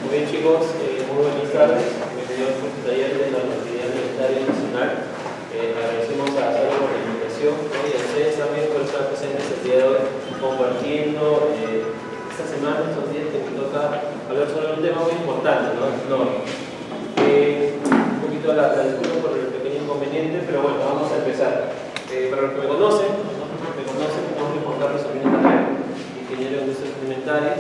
Muy bien, chicos, muy buenas tardes. Bienvenidos a este taller de la Normativa Alimentaria Nacional. Agradecemos a Sara por la invitación, ¿no? Y a ustedes también por estar presentes el día de hoy, compartiendo esta semana, estos días que me toca hablar sobre un tema muy importante, ¿no? Un poquito la disculpa por el pequeño inconveniente, pero bueno, vamos a empezar. Para los que me conocen, mi nombre es Juan Carlos Sabino Carrera, ingeniero en industrias alimentarias.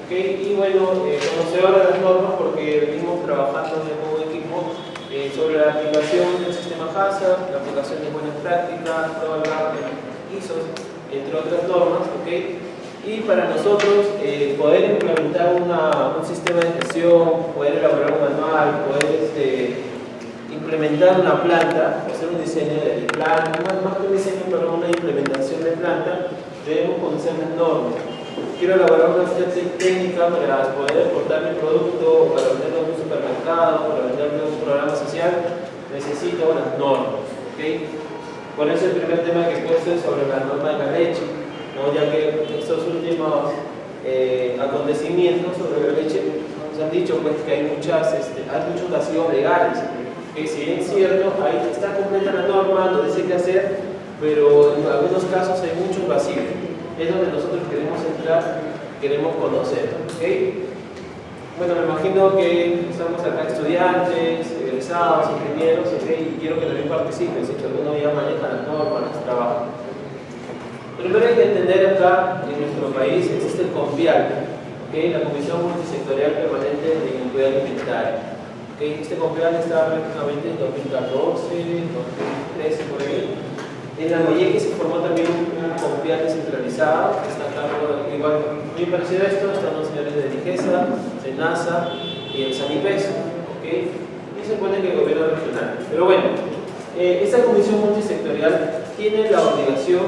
Y bueno, conocedor de las normas porque venimos trabajando como equipo sobre la aplicación del sistema HACCP, la aplicación de buenas prácticas, trabajar en ISOs, entre otras normas. Y para nosotros poder implementar un sistema de gestión, poder elaborar un manual, poder implementar una planta, hacer un diseño de planta, más que un diseño, pero una implementación de planta, debemos conocer las normas. Quiero elaborar una ficha técnica para poder exportar mi producto, para venderlo en un supermercado, para venderlo en un programa social, necesito unas normas. Por eso el primer tema que he puesto es sobre la norma de la leche, ¿no? Ya que estos últimos acontecimientos sobre la leche nos han dicho pues, que hay muchos vacíos legales. Si bien es cierto, ahí está completa la norma, nos dice qué hacer, pero en algunos casos hay muchos vacíos. Es donde nosotros queremos entrar, queremos conocer. Bueno, me imagino que estamos acá estudiantes, egresados, ingenieros, y quiero que también participen, si alguno ya maneja las normas, las trabaja. Primero hay que entender acá, en nuestro país, existe el COMPIAL, la Comisión Multisectorial Permanente de Inocuidad Alimentaria. Este COMPIAL está prácticamente en 2014, 2013, por ahí. En la MOYEC se formó también un COMPIAL descentralizado, que está a cargo, igual, muy parecido a esto, están los señores de DIGESA, SENASA y el SANIPES, y se supone que el gobierno regional. Pero bueno, esta comisión multisectorial tiene la obligación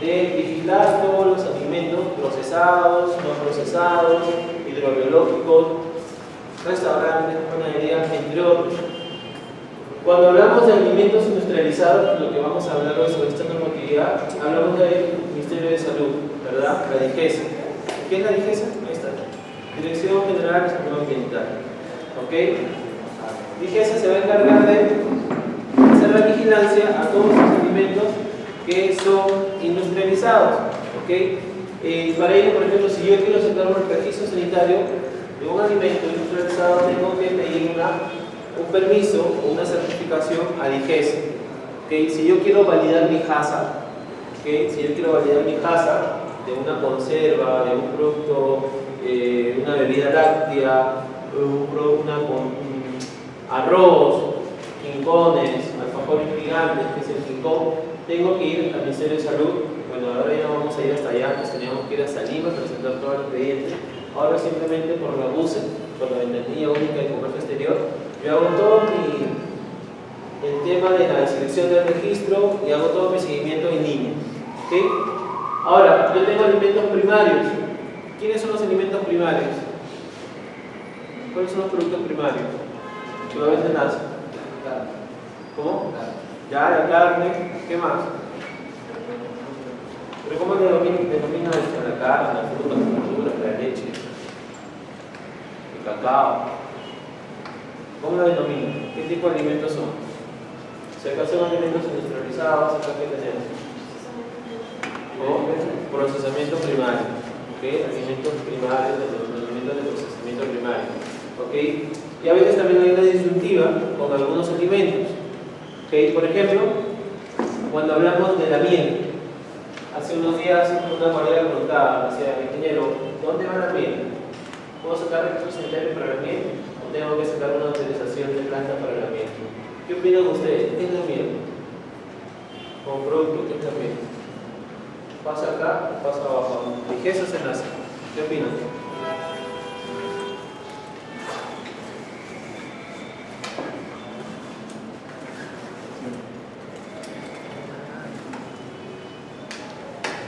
de vigilar todos los alimentos procesados, no procesados, hidrobiológicos, restaurantes, panaderías, entre otros. Cuando hablamos de alimentos industrializados, lo que vamos a hablar hoy sobre esta normatividad, hablamos del Ministerio de Salud, ¿verdad? La DIGESA. ¿Qué es la DIGESA? Ahí está. Dirección General de Salud Ambiental. DIGESA se va a encargar de hacer la vigilancia a todos los alimentos que son industrializados. Para ello, por ejemplo, si yo quiero sacar un registro sanitario de un alimento industrializado, tengo que pedir un permiso o una certificación a DIGESA. Si yo quiero validar mi HACCP, de una conserva, de un producto, una bebida láctea, arroz, quincones, alfajores gigantes, que es el quincón, tengo que ir al Ministerio de Salud. Bueno, ahora ya no vamos a ir hasta allá, pues teníamos que ir hasta Lima, presentar todos los expedientes. Ahora simplemente por la BUSE, por la Ventanilla Única de Comercio Exterior, yo hago todo el tema de la selección del registro y hago todo mi seguimiento en línea. Ahora, yo tengo alimentos primarios. ¿Quiénes son los alimentos primarios? ¿Cuáles son los productos primarios? ¿Lo ves en las? ¿Cómo? Ya, la carne. ¿Qué más? ¿Pero cómo denomina esto? La carne, la fruta, las verduras, la leche, el cacao. ¿Cómo lo denomina? ¿Qué tipo de alimentos son? Si acá son alimentos industrializados, acá ¿qué tenemos? Procesamiento primario. Alimentos primarios, los alimentos de procesamiento primario. Y a veces también hay una disyuntiva con algunos alimentos. Por ejemplo, cuando hablamos de la miel, hace unos días una colega preguntaba, decía, ingeniero, ¿dónde va la miel? ¿Puedo sacar registro sanitario para la miel? ¿O tengo que sacar una autorización de planta para la miel? ¿Qué opinan ustedes? ¿Qué es la miel? Como producto, ¿qué es la miel? ¿Pasa acá o pasa abajo? ¿DIGESA o SENASA? ¿Qué opinan?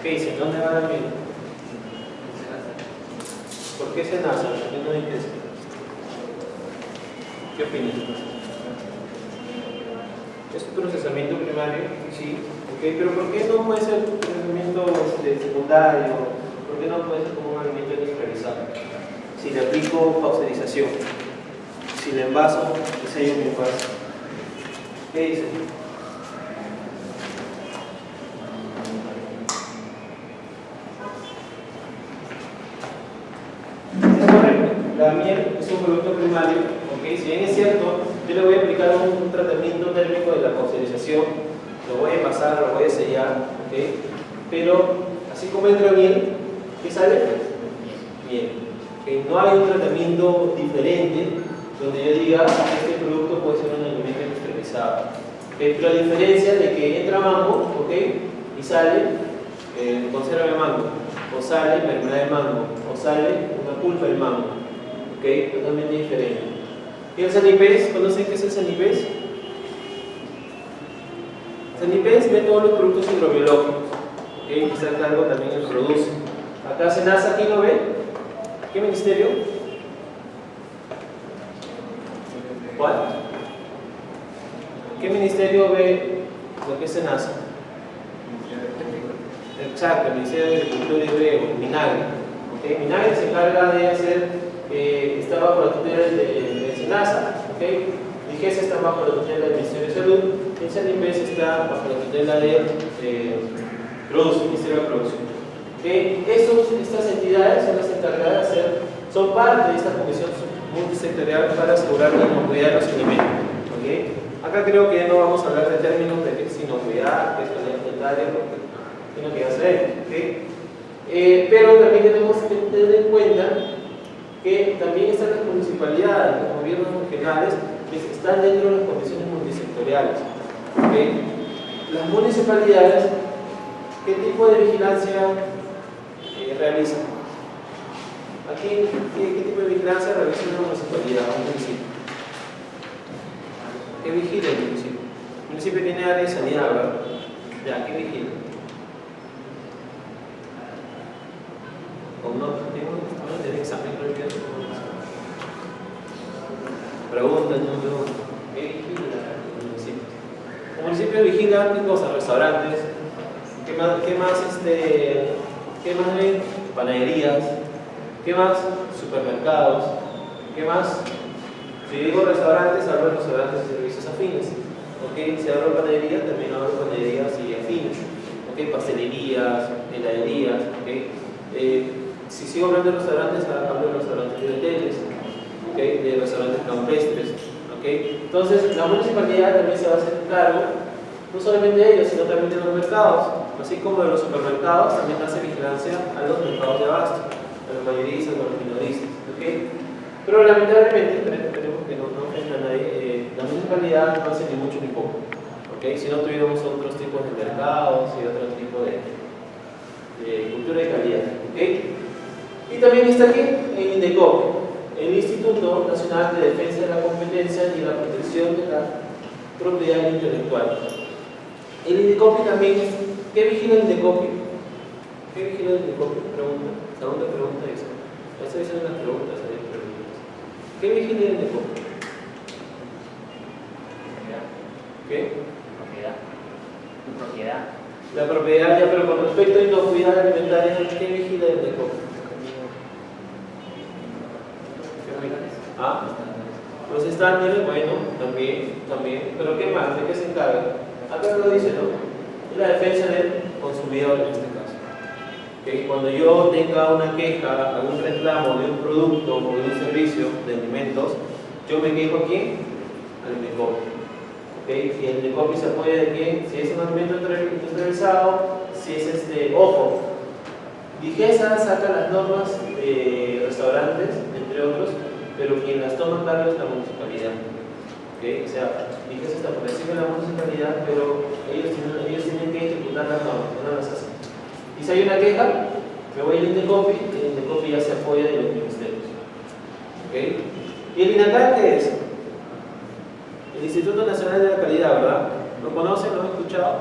¿Qué dicen? ¿Dónde va la miel? ¿Por qué SENASA? ¿Por qué no DIGESA? ¿Qué opinan? Es procesamiento primario, sí, pero ¿por qué no puede ser procesamiento secundario? ¿Por qué no puede ser como un alimento industrializado? si le aplico pasteurización? Si le envaso, ¿qué sello me pasa? ¿Qué dice? Es correcto, la miel es un producto primario, ¿okay? Si bien es cierto, yo le voy a aplicar un tratamiento térmico de la pasteurización, lo voy a envasar, lo voy a sellar, ¿okay? Pero así como entra miel, ¿qué sale? Miel. ¿Okay? No hay un tratamiento diferente donde yo diga que este producto puede ser un alimento industrializado. ¿Okay? Pero a diferencia de que entra mango, ¿okay? Y sale conserva de mango, o sale mermelada de mango, o sale una pulpa de mango, ¿okay? Totalmente diferente. ¿Y el sanipés? ¿Conocen qué es el sanipés? Sanipés ve todos los productos hidrobiológicos, ¿okay? Quizá algo también los produce. Acá Senasa, ¿quién lo ve? ¿Qué ministerio? ¿Cuál? ¿Qué ministerio ve lo que es Senasa? Exacto, el Ministerio de Agricultura y Riego, Minagri. ¿Okay? Minagri se encarga de hacer, está bajo la tutela de Senasa, ¿okay? DIGESA está bajo la tutela del Ministerio de Salud, y el SANIPES está bajo la tutela de Ministerio de Producción. ¿Okay? Estas entidades son las encargadas de hacer, son parte de esta comisión multisectorial para asegurar la inocuidad de los alimentos. ¿Okay? Acá creo que ya no vamos a hablar de términos de qué es inocuidad, qué es calidad alimentaria, sino que ya se ve, ¿okay? Pero también tenemos que tener en cuenta que también están las municipalidades, los gobiernos regionales, que están dentro de las comisiones multisectoriales. ¿Okay? Las municipalidades, ¿qué tipo de vigilancia realizan? Aquí, ¿qué tipo de vigilancia realiza una municipalidad, un municipio? ¿Qué vigila el municipio? El municipio tiene área de sanidad, ¿verdad? Ya, ¿qué vigila? ¿O no? ¿Tengo un examen previo? Preguntas, no preguntas. ¿Qué vigila el municipio? El municipio vigila, ¿qué cosas? Restaurantes. ¿Qué más ven? Panaderías. ¿Qué más? Supermercados. ¿Qué más? Si digo restaurantes, hablo de restaurantes y servicios afines. ¿Okay? Si hablo de panaderías, también hablo de panaderías y afines. ¿Okay? Pastelerías, heladerías. ¿Okay? Si sigo hablando de restaurantes, hablo de restaurantes de hoteles, ¿okay? De restaurantes campestres. ¿Okay? Entonces, la municipalidad también se va a hacer cargo, no solamente de ellos, sino también de los mercados. Así como de los supermercados, también hace vigilancia a los mercados de abasto, a los mayoristas, a los minoristas. ¿Okay? Pero lamentablemente, esperemos que no ofenda a nadie, la municipalidad no hace ni mucho ni poco. ¿Okay? Si no tuviéramos otros tipos de mercados y otro tipo de cultura de calidad. ¿Okay? Y también está aquí el INDECOPI, el Instituto Nacional de Defensa de la Competencia y la Protección de la Propiedad Intelectual. El INDECOPI también, ¿qué vigila el INDECOPI? ¿Qué vigila el INDECOPI? Pregunta. Segunda pregunta esa. Estas son las preguntas, hay preguntas. ¿Qué vigila el INDECOPI? ¿Qué? Propiedad. Tu propiedad. La propiedad, ya, pero con respecto a inocuidad alimentaria, ¿qué vigila el INDECOPI? ¿Ah? Los estándares, bueno, también, pero ¿qué más? ¿De qué se encarga? Acá lo dice, ¿no? Es la defensa del consumidor en este caso. ¿Okay? Cuando yo tenga una queja, algún reclamo de un producto o de un servicio de alimentos, yo me quejo a quién? Al INDECOPI. ¿Okay? Y el INDECOPI se apoya de quién? Si es un alimento industrializado, si es ojo, DIGESA saca las normas de restaurantes, entre otros, pero quien las toma cargo es la municipalidad. ¿Okay? O sea, DIGESA está por encima de la municipalidad, pero ellos tienen que ejecutar las normas, no las hacen. Y si hay una queja, me voy al INDECOPI, y el INDECOPI ya se apoya de los ministerios. ¿Okay? ¿Y el INACAL qué es? El Instituto Nacional de la Calidad, ¿verdad? ¿Lo conocen? ¿Lo han escuchado?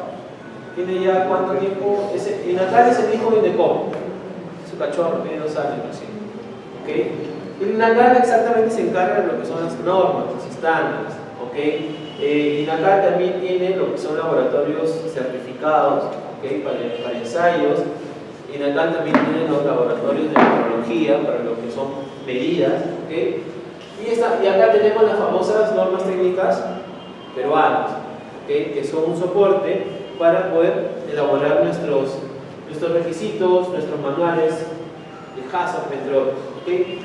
¿Tiene ya cuánto tiempo? INACAL es el hijo de INDECOPI. Es su cachorro, tiene 2 años recién. ¿Okay? El INACAL exactamente se encarga de lo que son las normas, los estándares. ¿Okay? INACAL también tiene lo que son laboratorios certificados, ¿okay? para ensayos INACAL también tiene los laboratorios de metrología para lo que son medidas, ¿okay? Y acá tenemos las famosas normas técnicas peruanas, ¿okay? Que son un soporte para poder elaborar nuestros requisitos, nuestros manuales de HACCP, entre otros, ¿okay?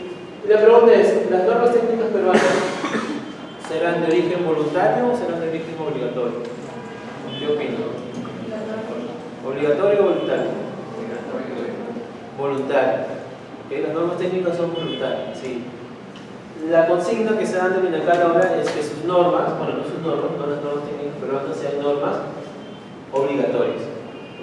Y la pregunta es, ¿las normas técnicas peruanas serán de origen voluntario o serán de origen obligatorio? ¿Qué opino? ¿Obligatorio o voluntario? Voluntario. ¿Okay? Las normas técnicas son voluntarias, sí. La consigna que se da en INACAL ahora es que sus normas, bueno, no sus normas, no las normas técnicas peruanas, sean normas obligatorias.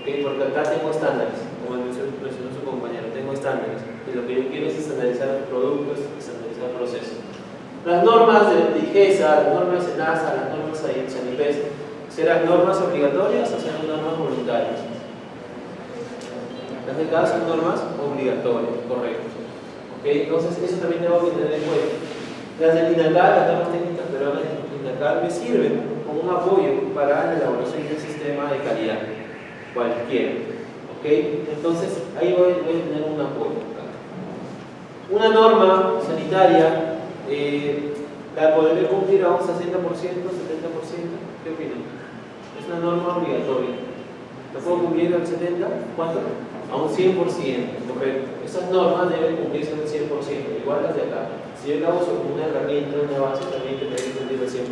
¿Okay? Porque acá tengo estándares, como mencionó su compañero, tengo estándares. Y lo que yo quiero es estandarizar productos, estandarizar procesos. Las normas de IGESA, las normas de SENASA, las normas de SANIPES, ¿serán normas obligatorias o serán normas voluntarias? Las de acá son normas obligatorias, correcto. ¿Okay? Entonces, eso también tengo que tener en cuenta. Las del INACAL, las normas técnicas peruanas del INACAL, me sirven como un apoyo para la elaboración de un sistema de calidad, cualquiera. ¿Okay? Entonces, ahí voy a tener un apoyo. Una norma sanitaria, ¿la podré cumplir a un 60%, 70%? ¿Qué opinan? Es una norma obligatoria. ¿La puedo cumplir al 70%? ¿Cuánto? A un 100%, correcto. Esas normas deben cumplirse al 100%, igual las de acá. Si yo la uso como una herramienta, una base, también tendré que cumplir al 100%.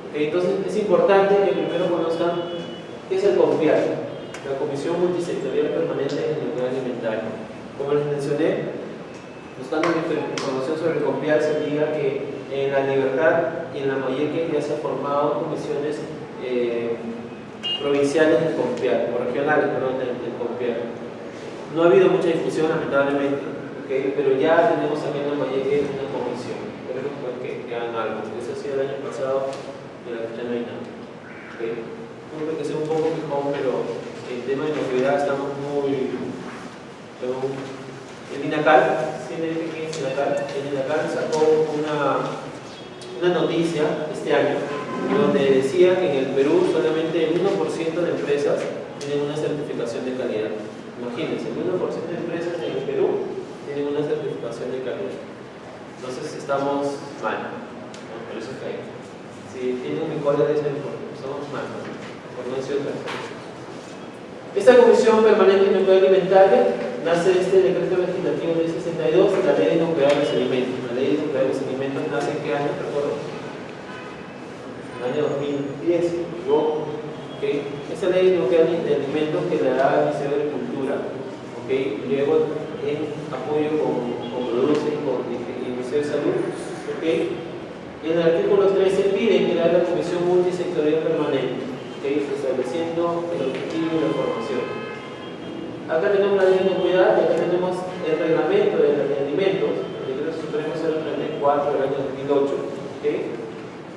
¿Okay? Entonces, es importante que primero conozcan qué es el COMPIAL, la Comisión Multisectorial Permanente de Seguridad Alimentaria. Como les mencioné, buscando información sobre el COMPIAL, se diga que en La Libertad y en La Mayeque ya se han formado comisiones provinciales del COMPIAL, o regionales, perdón, del COMPIAL. No ha habido mucha difusión, lamentablemente, ¿okay? Pero ya tenemos aquí en La Mayeque una comisión. Esperemos que hagan algo. Eso ha sido el año pasado y la fecha no hay nada. ¿Okay? Creo que sea un poco mejor, pero en tema de novedad estamos muy... El INACAL, ¿quién es INACAL? El INACAL sacó una noticia este año donde decía que en el Perú solamente el 1% de empresas tienen una certificación de calidad. Imagínense, el 1% de empresas en el Perú tienen una certificación de calidad. Entonces estamos mal, ¿no? Por eso cae. Si tienen un mejor de ese informe, somos mal, ¿no? Por no decir otra cosa. Esta Comisión Permanente de Seguridad Alimentaria nace de este decreto legislativo de 62 y la Ley de Inocuidad de los Alimentos. La Ley de Inocuidad de los Alimentos nace en qué año, recuerdo? En el año 2010, ¿no? ¿Okay? Esa Ley de Inocuidad de Alimentos que le da al Ministerio de Agricultura, ¿okay? Luego en apoyo con Produce y con el Ministerio de Salud, ¿okay? En el artículo 13 piden crear la Comisión Multisectorial Permanente, ¿okay? Estableciendo el objetivo y la formación. Acá tenemos la ley de inocuidad y acá tenemos el reglamento de alimentos, el decreto supremo 034 del año 2008. ¿Okay?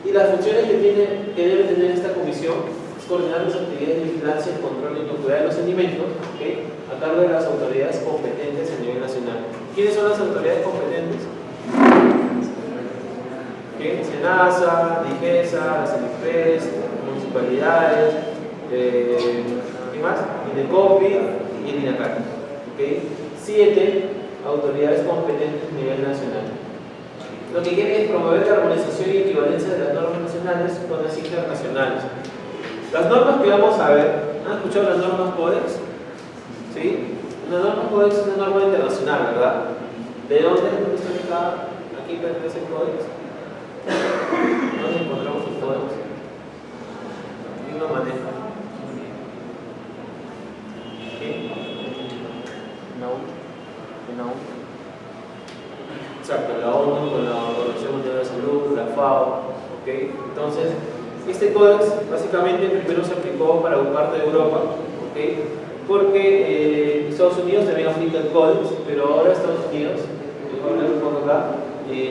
Y las funciones que debe tener esta comisión es coordinar las actividades de vigilancia y control de inocuidad de los alimentos, ¿okay? A cargo de las autoridades competentes a nivel nacional. ¿Quiénes son las autoridades competentes? ¿Okay? SENASA, IGESA, las SANIPES, municipalidades, ¿qué más? INDECOPI y el INACAL. ¿Okay? 7 autoridades competentes a nivel nacional. Lo que quiere es promover la armonización y equivalencia de las normas nacionales con las internacionales. Las normas que vamos a ver, ¿han escuchado las normas CODEX? ¿Sí? Una norma CODEX es una norma internacional, ¿verdad? ¿De dónde está ubicada? Aquí pertenece el CODEX. ¿Dónde encontramos el CODEX? ¿Quién lo maneja? ¿Quién? No. Exacto, la ONU con la Organización Mundial de la Salud, la FAO. ¿Okay? Entonces, este códex básicamente primero se aplicó para parte de Europa, ¿okay? Porque Estados Unidos también aplica el códex, pero ahora Estados Unidos, voy a hablar un poco acá,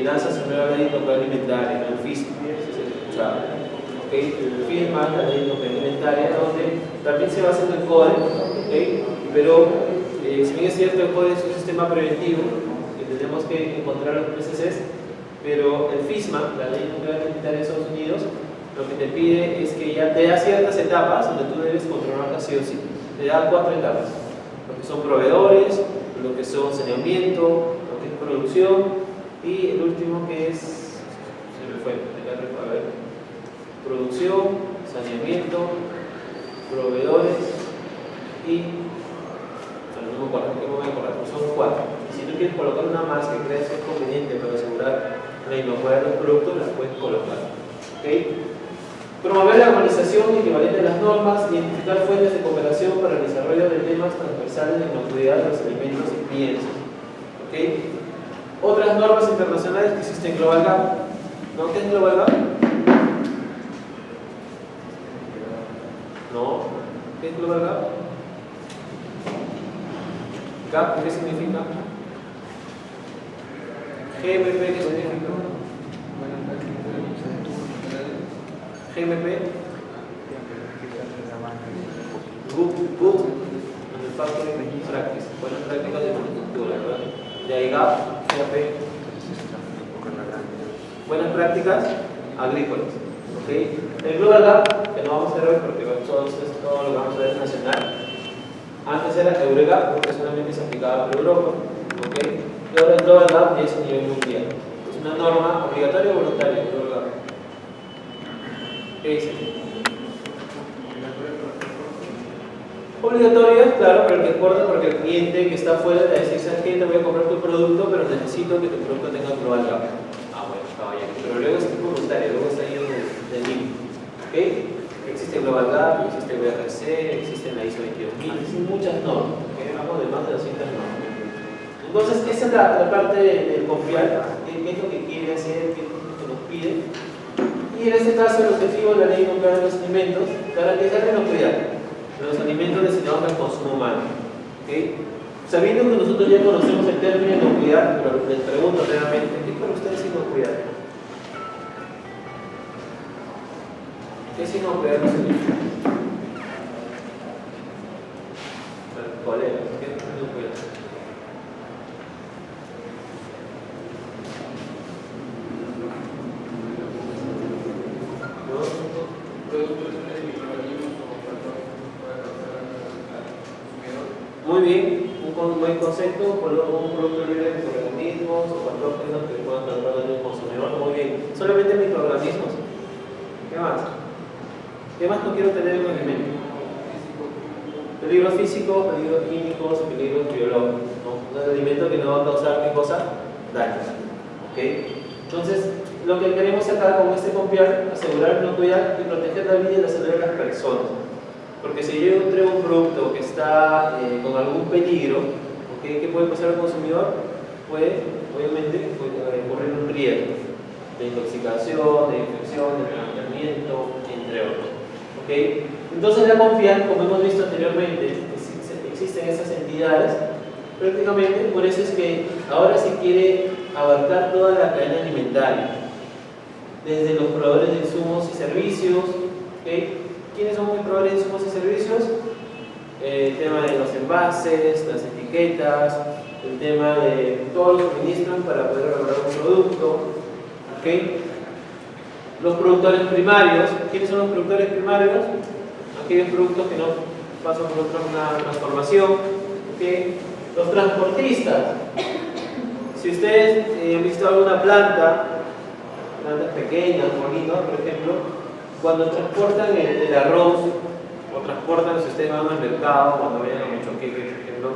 lanza su nueva ley de inocuidad alimentaria, el FISMA, si se escuchaba. ¿Okay? El FISMA, la ley de inocuidad alimentaria, donde también se basa en el códex, ¿okay? Pero si bien es cierto, el códex es un sistema preventivo que tenemos que encontrar los PCCs, pero el FISMA, la ley de inocuidad alimentaria de Estados Unidos, lo que te pide es que ya te da ciertas etapas donde tú debes controlarlas sí o sí. Te da 4 etapas. lo que son proveedores, lo que son saneamiento, lo que es producción y el último que es, se me fue, a ver, producción, saneamiento, proveedores y, bueno, no me acuerdo, ¿qué me voy a acordar? Pues son 4. Y si tú quieres colocar una más que creas que es conveniente para asegurar la inocuidad de los productos, las puedes colocar. ¿Okay? Promover la armonización equivalente de las normas, identificar fuentes de cooperación para el desarrollo de temas transversales de inocuidad de los alimentos y piensos. ¿Okay? Otras normas internacionales que existen, Global Gap. ¿No? ¿Qué es Global Gap? No. ¿Qué es Global Gap? GAP, ¿qué significa? GMP, ¿qué significa? GMP, Good Manufacturing Practice, buenas prácticas de manufactura, ¿verdad? De ahí GAP, buenas prácticas agrícolas. ¿Okay? El Global Gap, que no vamos a hacer hoy porque todo lo que vamos a ver es nacional. Antes era EuroGAP, porque solamente se aplicaba para Europa. ¿Okay? Y ahora el Global Gap es a nivel mundial. Es una norma obligatoria o voluntaria, el Global Gap. ¿Qué dice? Obligatoria, claro, pero que acuerda porque el cliente que está afuera le dice, ¿sabes qué? Te voy a comprar tu producto, pero necesito que tu producto tenga Global Gap. Ah, bueno, caballero. Pero luego es voluntario, luego está ahí del límite. ¿Okay? Existe Global Gap, existe BRC, existe la ISO 22000, existen muchas normas, que hablamos de más de 200 normas. Entonces, esa es la parte de confiar, qué es lo que quiere hacer, qué es lo que nos pide. Y en este caso, el objetivo de la ley nuclear de los alimentos, garantizar la inocuidad de los alimentos destinados al consumo humano. ¿Okay? Sabiendo que nosotros ya conocemos el término inocuidad, pero les pregunto realmente, ¿qué es para ustedes inocuidad? ¿Qué es inocuidad los alimentos? Colegas, ¿qué es inocuidad? Muy bien, un buen concepto, un producto libre de microorganismos o patógenos que puedan tratar daño al consumidor. Muy bien, solamente microorganismos. ¿Qué más? ¿Qué más no quiero tener en un alimento? Peligros físicos, peligros químicos, peligros biológicos, ¿no? Un alimento que no va a causar ¿qué cosa? Daño. ¿Okay? Entonces, lo que queremos acá con este confiar, asegurar inocuidad y proteger la vida y la salud de las personas. Porque si yo entrego un producto que está con algún peligro, ¿okay? ¿Qué puede pasar al consumidor? Puede, obviamente, correr un riesgo de intoxicación, de infección, de tratamiento, entre otros. ¿Okay? Entonces la confianza, como hemos visto anteriormente, existen esas entidades, prácticamente por eso es que ahora se quiere abarcar toda la cadena alimentaria, desde los proveedores de insumos y servicios. ¿Okay? ¿Quiénes son los proveedores de insumos y servicios? El tema de los envases, las etiquetas, el tema de todos los suministros para poder elaborar un producto. ¿Okay? Los productores primarios. ¿Quiénes son los productores primarios? Aquellos productos que no pasan por una transformación. ¿Okay? Los transportistas. Si ustedes han visto alguna plantas pequeñas, molinos, por ejemplo, cuando transportan el arroz o transportan, si ustedes van al mercado, cuando vayan a Mechoqueque, por ejemplo,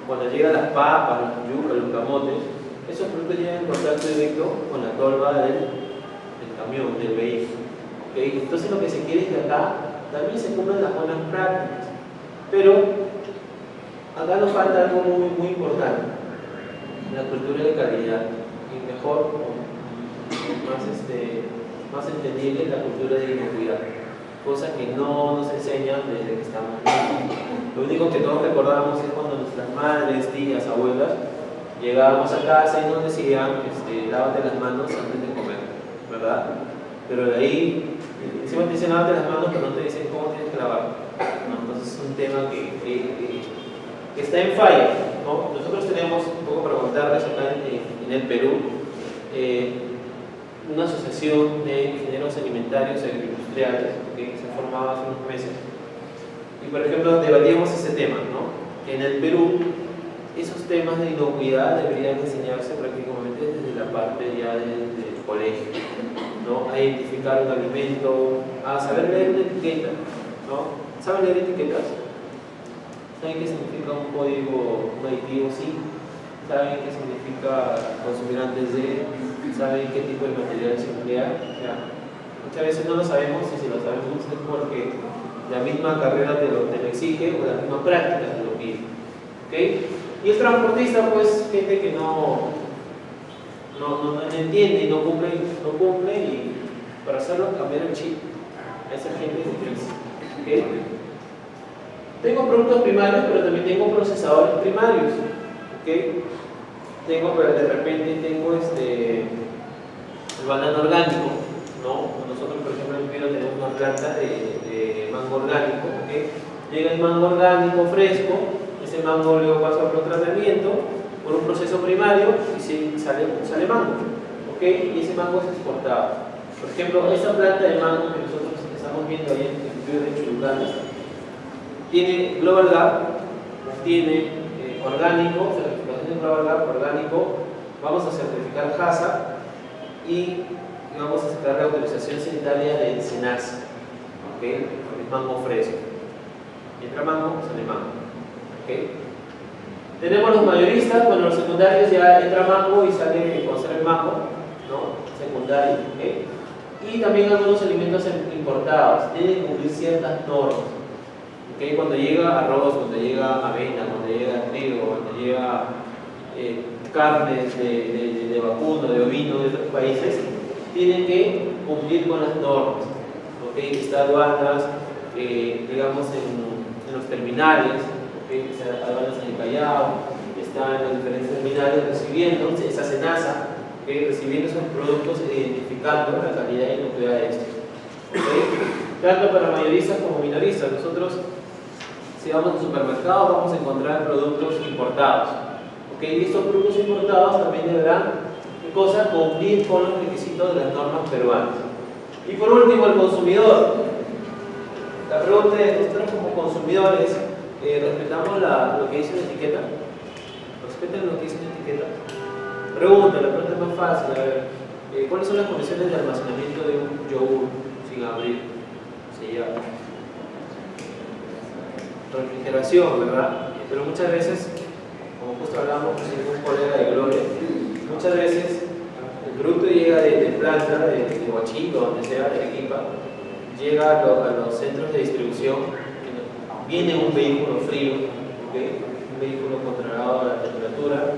cuando llegan las papas, los yucas, los camotes, esos productos llegan en contacto directo con la tolva del camión, del vehículo. ¿Okay? Entonces lo que se quiere es que acá también se cumplan las buenas prácticas, pero acá nos falta algo muy importante: la cultura de calidad, y mejor, más entendible, la cultura de inocuidad, cosa que no nos enseñan desde que estamos niños. Lo único que todos recordamos es cuando nuestras madres, tías, abuelas llegábamos a casa y nos decían lávate las manos antes de comer, ¿verdad? Pero de ahí, encima te dicen lávate las manos, pero no te dicen cómo tienes que lavar, ¿no? Entonces es un tema que está en falla, ¿no? Nosotros tenemos, un poco para contarles acá en el Perú, una asociación de ingenieros alimentarios e industriales que se formaba hace unos meses, y por ejemplo debatíamos ese tema, ¿no? que en el Perú esos temas de inocuidad deberían enseñarse prácticamente desde la parte ya del colegio, ¿no? A identificar un alimento, a saber leer una etiqueta, ¿no? ¿Saben leer etiquetas? ¿Saben qué significa un código, un aditivo? Sí. ¿Saben qué significa consumir antes de? ¿Saben qué tipo de material se emplea? Ya. Muchas veces no lo sabemos, y si lo sabemos es porque la misma carrera te lo exige o la misma práctica te lo pide. ¿Okay? Y el transportista, pues, gente que no entiende y no cumple, y para hacerlo cambiar el chip, esa gente es difícil. ¿Okay? Tengo productos primarios, pero también tengo procesadores primarios. ¿Okay? De repente tengo el banano orgánico, ¿no? Nosotros, por ejemplo, en Perú tenemos una planta de mango orgánico. ¿Okay? Llega el mango orgánico fresco, ese mango luego pasa por un tratamiento, por un proceso primario, y sale mango. ¿Okay? Y ese mango es exportado. Por ejemplo, esta planta de mango que nosotros estamos viendo ahí en el Perú de Chulucanas, tiene Global Gap, tiene orgánico, certificación de Global Gap orgánico, vamos a certificar HACCP y vamos a sacar la autorización sanitaria de SENASA, ¿okay? Con el mango fresco. Entra mango, sale mango. ¿Okay? Tenemos los mayoristas, bueno, los secundarios ya entra mango y sale el mango, ¿no? Secundario. ¿Okay? Y también algunos alimentos importados, tienen que cumplir ciertas normas. ¿Okay? Cuando llega arroz, cuando llega avena, cuando llega trigo, cuando llega carnes de vacuno, de ovino de otros países, tienen que cumplir con las normas. ¿Okay? Está aduanas, digamos, en los terminales, ¿okay? Está aduanas en el Callao, están en los diferentes terminales recibiendo esa SENASA, ¿okay? Recibiendo esos productos e identificando la calidad y inocuidad de estos. ¿Okay? Tanto para mayoristas como minoristas, nosotros, si vamos al supermercado, vamos a encontrar productos importados. ¿Okay? Y estos productos importados también deberán cumplir con los requisitos de las normas peruanas. Y por último, el consumidor. La pregunta es, nosotros como consumidores, ¿respetamos lo que dice la etiqueta? ¿Respetan lo que dice la etiqueta? La pregunta es más fácil. A ver, ¿cuáles son las condiciones de almacenamiento de un yogur sin abrir? Sellado. Refrigeración, ¿verdad? Pero muchas veces, como justo hablamos con un colega de Gloria, muchas veces el producto llega de planta, de Huachico, donde sea, de Arequipa, llega a los centros de distribución, viene un vehículo frío, ¿okay? Un vehículo controlado a la temperatura,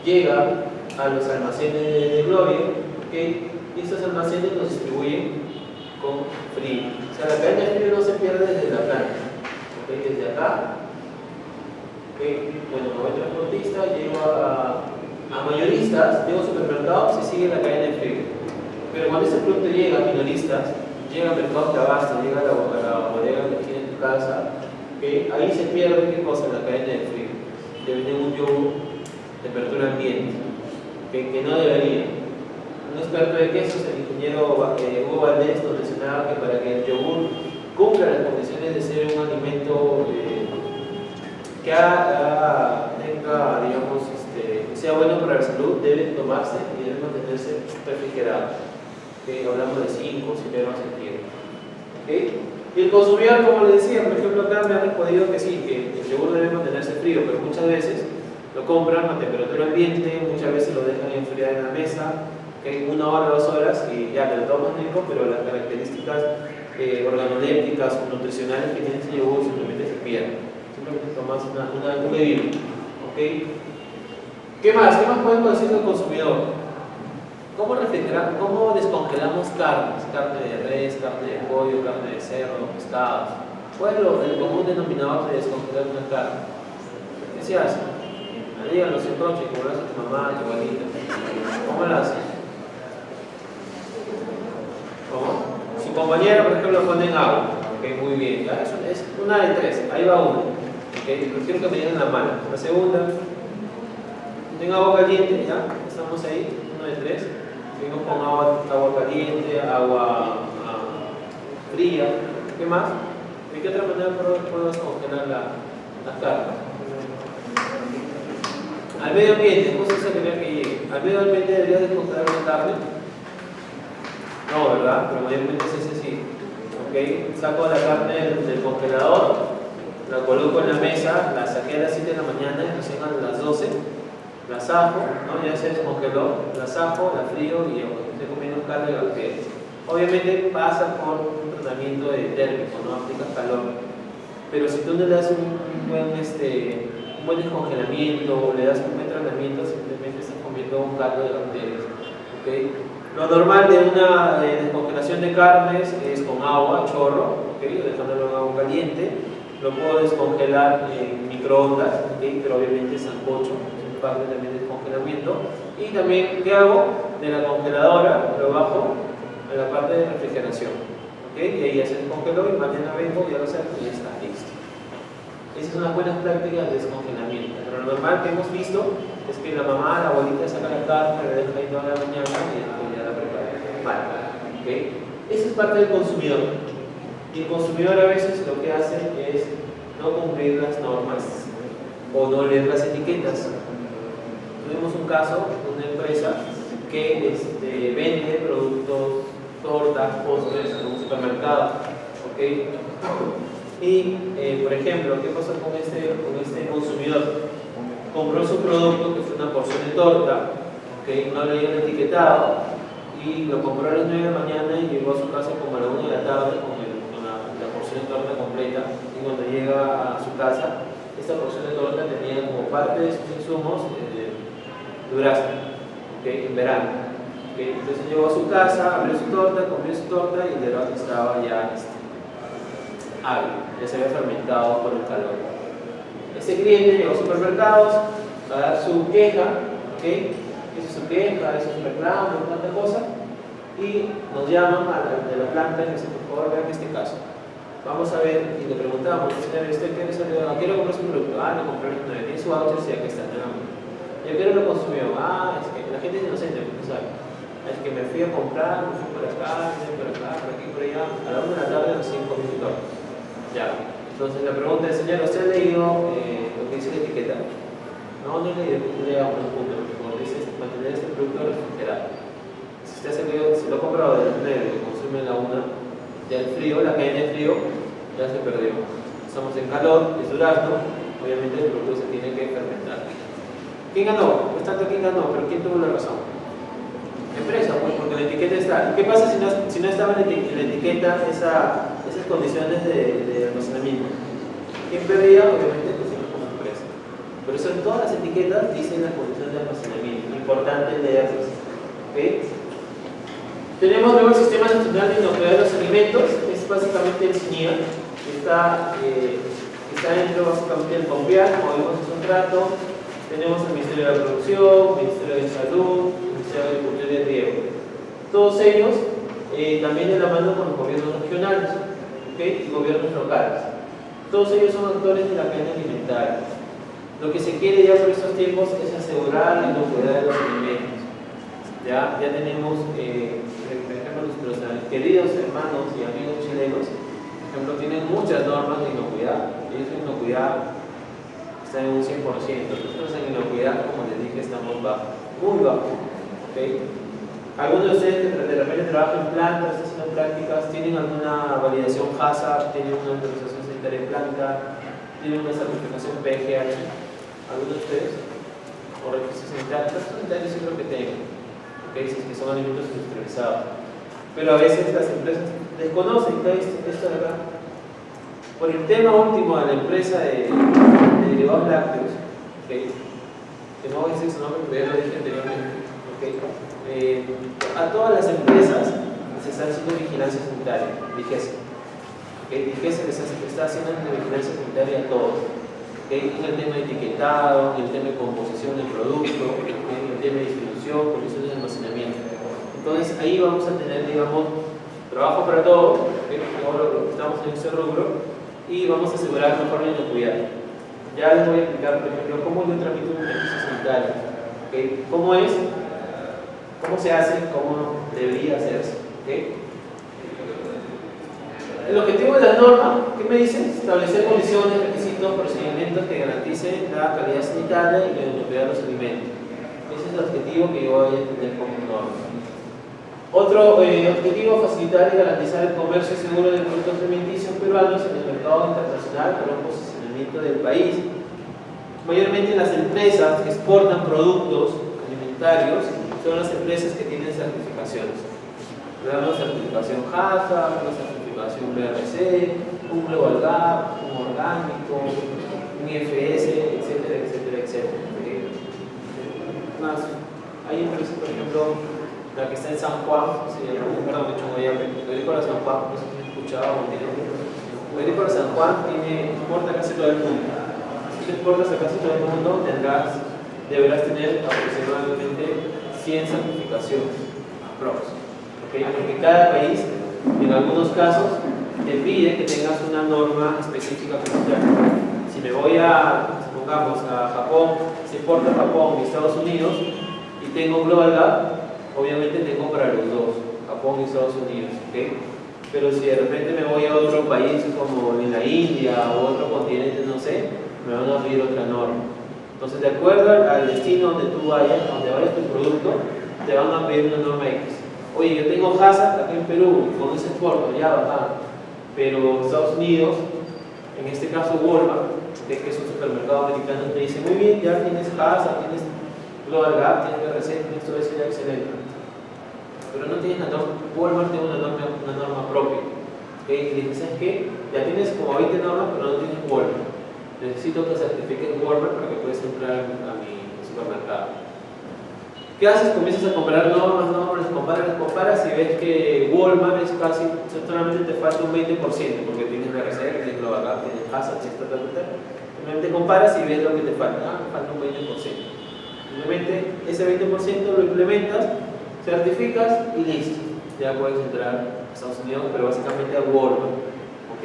llega a los almacenes de Gloria, ¿okay? Y estos almacenes los distribuyen con frío. O sea, la cadena de frío no se pierde desde la planta. Desde acá, bueno, me voy a transportista, llego a mayoristas, llego a supermercados y sigue la cadena de frío. Pero cuando ese producto llega a minoristas, llega al mercado de abasto, llega a la bodega que tiene en tu casa, ahí se pierde ¿qué cosa? La cadena de frío. Te venden un yogur temperatura ambiente, que no debería. Un experto de quesos, el ingeniero Hugo Valdés, nos mencionaba que para que el yogur cumpla las condiciones de ser un alimento que tenga, digamos, sea bueno para la salud, debe tomarse y debe mantenerse refrigerado. Hablamos de 5 o 7 horas centígrados. Y el consumidor, como les decía, por ejemplo, acá me han respondido que sí, que el yogur debe mantenerse frío, pero muchas veces lo compran a temperatura ambiente, muchas veces lo dejan enfriar en la mesa, 1 hora, 2 horas, y ya te lo tomas rico, pero las características organolépticas o nutricionales que tiene ese yogur simplemente se pierden. Simplemente tomas un bebido. ¿Okay? ¿Qué más pueden conocer del consumidor? ¿Cómo descongelamos carnes? Carne de res, carne de pollo, carne de cerdo, pescados. ¿Cuál es el común denominador de descongelar una carne? ¿Qué se hace? Díganlo sin broche, como lo hace tu mamá, tu abuelita. ¿Cómo lo hace? ¿Cómo? Su compañera, por ejemplo, pone en agua. Okay, muy bien, ya. Eso es una de 3, ahí va una. Okay, prefiero que me digan la mala. La segunda, en agua caliente, ya, estamos ahí, 1 de 3. Seguimos con agua caliente, agua fría. ¿Qué más? ¿De qué otra manera puedo descongelar las carnes? Al medio ambiente, justo se quería que llegue. Al medio ambiente deberías descongelar una carne. No, ¿verdad? Pero mayormente es ese sí. ¿Ok? Saco la carne del congelador, la coloco en la mesa, la saqué a las 7 de la mañana y recién a las 12. La sajo, ¿no? Ya se descongeló, la sajo, la frío y estoy comiendo un caldo de bacterias. Obviamente pasa por un tratamiento de térmico, no aplicas calor. Pero si tú no le das un buen descongelamiento o le das un buen tratamiento, simplemente estás comiendo un caldo de bacterias. ¿Okay? Lo normal de una descongelación de carnes es con agua, chorro, ¿okay? Dejándolo en agua caliente. Lo puedo descongelar en microondas, ¿okay? Pero obviamente sancocho, es parte también del congelamiento. Y también, ¿qué hago? De la congeladora lo bajo en la parte de refrigeración. ¿Okay? Y ahí ya se descongeló y mañana vengo, ya lo saco y ya está listo. Esas son las buenas prácticas de descongelamiento. Pero lo normal que hemos visto es que la mamá, la abuelita saca la carne, la deja ahí toda la mañana y después ya la prepara. Vale. ¿Okay? Esa es parte del consumidor. Y el consumidor a veces lo que hace es no cumplir las normas o no leer las etiquetas. Tuvimos un caso de una empresa que vende productos, tortas, postres en un supermercado. ¿Okay? Y, por ejemplo, ¿qué pasó con este consumidor? Compró su producto, que fue una porción de torta, ¿okay? No leía el etiquetado y lo compró a las 9 de la mañana y llegó a su casa como a la 1 de la tarde con la porción de torta completa. Y cuando llega a su casa, esta porción de torta tenía como parte de sus insumos durazno, ¿okay? En verano. ¿Okay? Entonces llegó a su casa, abrió su torta, comió su torta y el durazno estaba ya agrio, ya se había fermentado por el calor. Este cliente llegó a supermercados a dar su queja, ¿okay? Hizo su queja, hizo su reclamo, tanta cosa, y nos llaman de la planta y dicen, por favor, vean este caso. Vamos a ver, y le preguntamos, señor, ¿usted qué le salió? Quiero comprar su producto. Lo compré en 9, tiene su voucher, sí, aquí está, nuevamente. Yo quiero lo consumió. Es que la gente es inocente, porque sabe. Es que me fui a comprar, me fui por acá, por aquí, por allá. A la 1 de la tarde recién comí mi torta. Ya. Entonces la pregunta es, señor, ¿usted ha leído lo que dice la etiqueta? No, no he leído, lea un punto, como dice, mantener este producto refrigerado. Si usted si lo ha comprado del 9 que consume la 1, ya el frío, la cadena de frío, ya se perdió. Estamos en calor, es durazno, obviamente el producto se tiene que fermentar. ¿Quién ganó? No es tanto quién ganó, pero ¿quién tuvo la razón? La empresa, pues, porque la etiqueta está. ¿Qué pasa si no estaba en la etiqueta esas condiciones de almacenamiento? ¿Quién perdía? Obviamente, pues, como empresa. Por eso en todas las etiquetas dicen las condiciones de almacenamiento. Importante leerlas. ¿Okay? Tenemos luego el Sistema Nacional de Inocuidad de los Alimentos, que es básicamente el SNIA, que está dentro básicamente del CONVIAL, como vimos hace un rato. Tenemos el Ministerio de la Producción, Ministerio de Salud, Ministerio de Agricultura y Riego. Todos ellos también de la mano con los gobiernos regionales, ¿okay? Y gobiernos locales. Todos ellos son actores de la cadena alimentaria. Lo que se quiere ya por estos tiempos es asegurar la inocuidad de los alimentos. Ya tenemos, por ejemplo, nuestros queridos hermanos y amigos chilenos, por ejemplo, tienen muchas normas de inocuidad. Ellos en inocuidad están en un 100%. Nosotros en inocuidad, como les dije, estamos bajo, muy bajo. ¿Okay? Algunos de ustedes que de repente trabajan en plantas, están haciendo prácticas, tienen alguna validación HACCP, tienen una autorización sanitaria en planta, tienen una certificación PGH. ¿Algunos de ustedes? ¿O registro sanitario? Registro sanitario sí creo que tengan. ¿Okay? Si es que son alimentos industrializados. Pero a veces las empresas desconocen esto de acá. Por el tema último de la empresa de derivados lácteos, ¿okay? Que no voy a decir su nombre, pero ya lo dije anteriormente, ¿okay? A todas las empresas se está haciendo vigilancia sanitaria, DIGESA. ¿Okay? DIGESA está haciendo una vigilancia sanitaria a todos. ¿Okay? En el tema de etiquetado, en el tema de composición del producto, ¿okay? En el tema de distribución, condiciones de almacenamiento. Entonces ahí vamos a tener, digamos, trabajo para todos, ¿okay? Ahora estamos en ese rubro y vamos a asegurar mejor la inocuidad. Ya les voy a explicar, por ejemplo, cómo yo tramito un registro sanitario, ¿okay? ¿Cómo es? ¿Cómo se hace? ¿Cómo debería hacerse? ¿Okay? El objetivo de la norma, ¿qué me dice? Establecer condiciones, requisitos, procedimientos que garanticen la calidad sanitaria y la idoneidad de los alimentos. Ese es el objetivo que yo voy a entender como norma. Otro objetivo, facilitar y garantizar el comercio seguro de productos alimenticios peruanos en el mercado internacional para un posicionamiento del país. Mayormente las empresas que exportan productos alimentarios son las empresas que tienen certificaciones. Le damos certificación HACCP, una certificación BRC, un Global Gap, un orgánico, un IFS, etcétera, etcétera, etcétera. Más, hay empresas, por ejemplo, la que está en San Juan, perdón, de hecho voy a Agrícola San Juan, no sé si me escuchaba o no. Agrícola San Juan exporta casi todo el mundo. Si tú exportas a casi todo el mundo, deberás tener aproximadamente 100 certificaciones aproximadamente. ¿Okay? Porque cada país, en algunos casos, te pide que tengas una norma específica comunitaria. Si me voy supongamos, a Japón, se exporta a Japón y Estados Unidos y tengo Global Gap, obviamente tengo para los dos, Japón y Estados Unidos, ¿okay? Pero si de repente me voy a otro país como en la India o otro continente, no sé, me van a pedir otra norma. Entonces, de acuerdo al destino donde tú vayas, donde vaya tu producto, te van a pedir una norma X. Oye, yo tengo HACCP acá en Perú, con ese exporto, ya bacán. Pero Estados Unidos, en este caso Walmart, que es un supermercado americano, te dice, muy bien, ya tienes HACCP, tienes Global Gap, tienes BRC, tienes todo eso, ya excelente. Pero no tienes la norma, Walmart tiene una norma propia. ¿Okay? Y dices, ¿sabes qué? Ya tienes como 20 normas, pero no tienes Walmart. Necesito que certifiques Walmart para que puedas entrar a mi supermercado. ¿Qué haces? Comienzas a comparar normas, comparas y ves que Walmart es casi, solamente te falta un 20% porque tienes BRC, tienes Global Gap, tienes HACCP, tienes tal. Simplemente comparas y ves lo que te falta. Me falta un 20%. Simplemente ese 20% lo implementas, certificas y listo. Ya puedes entrar a Estados Unidos, pero básicamente a Walmart. ¿Ok?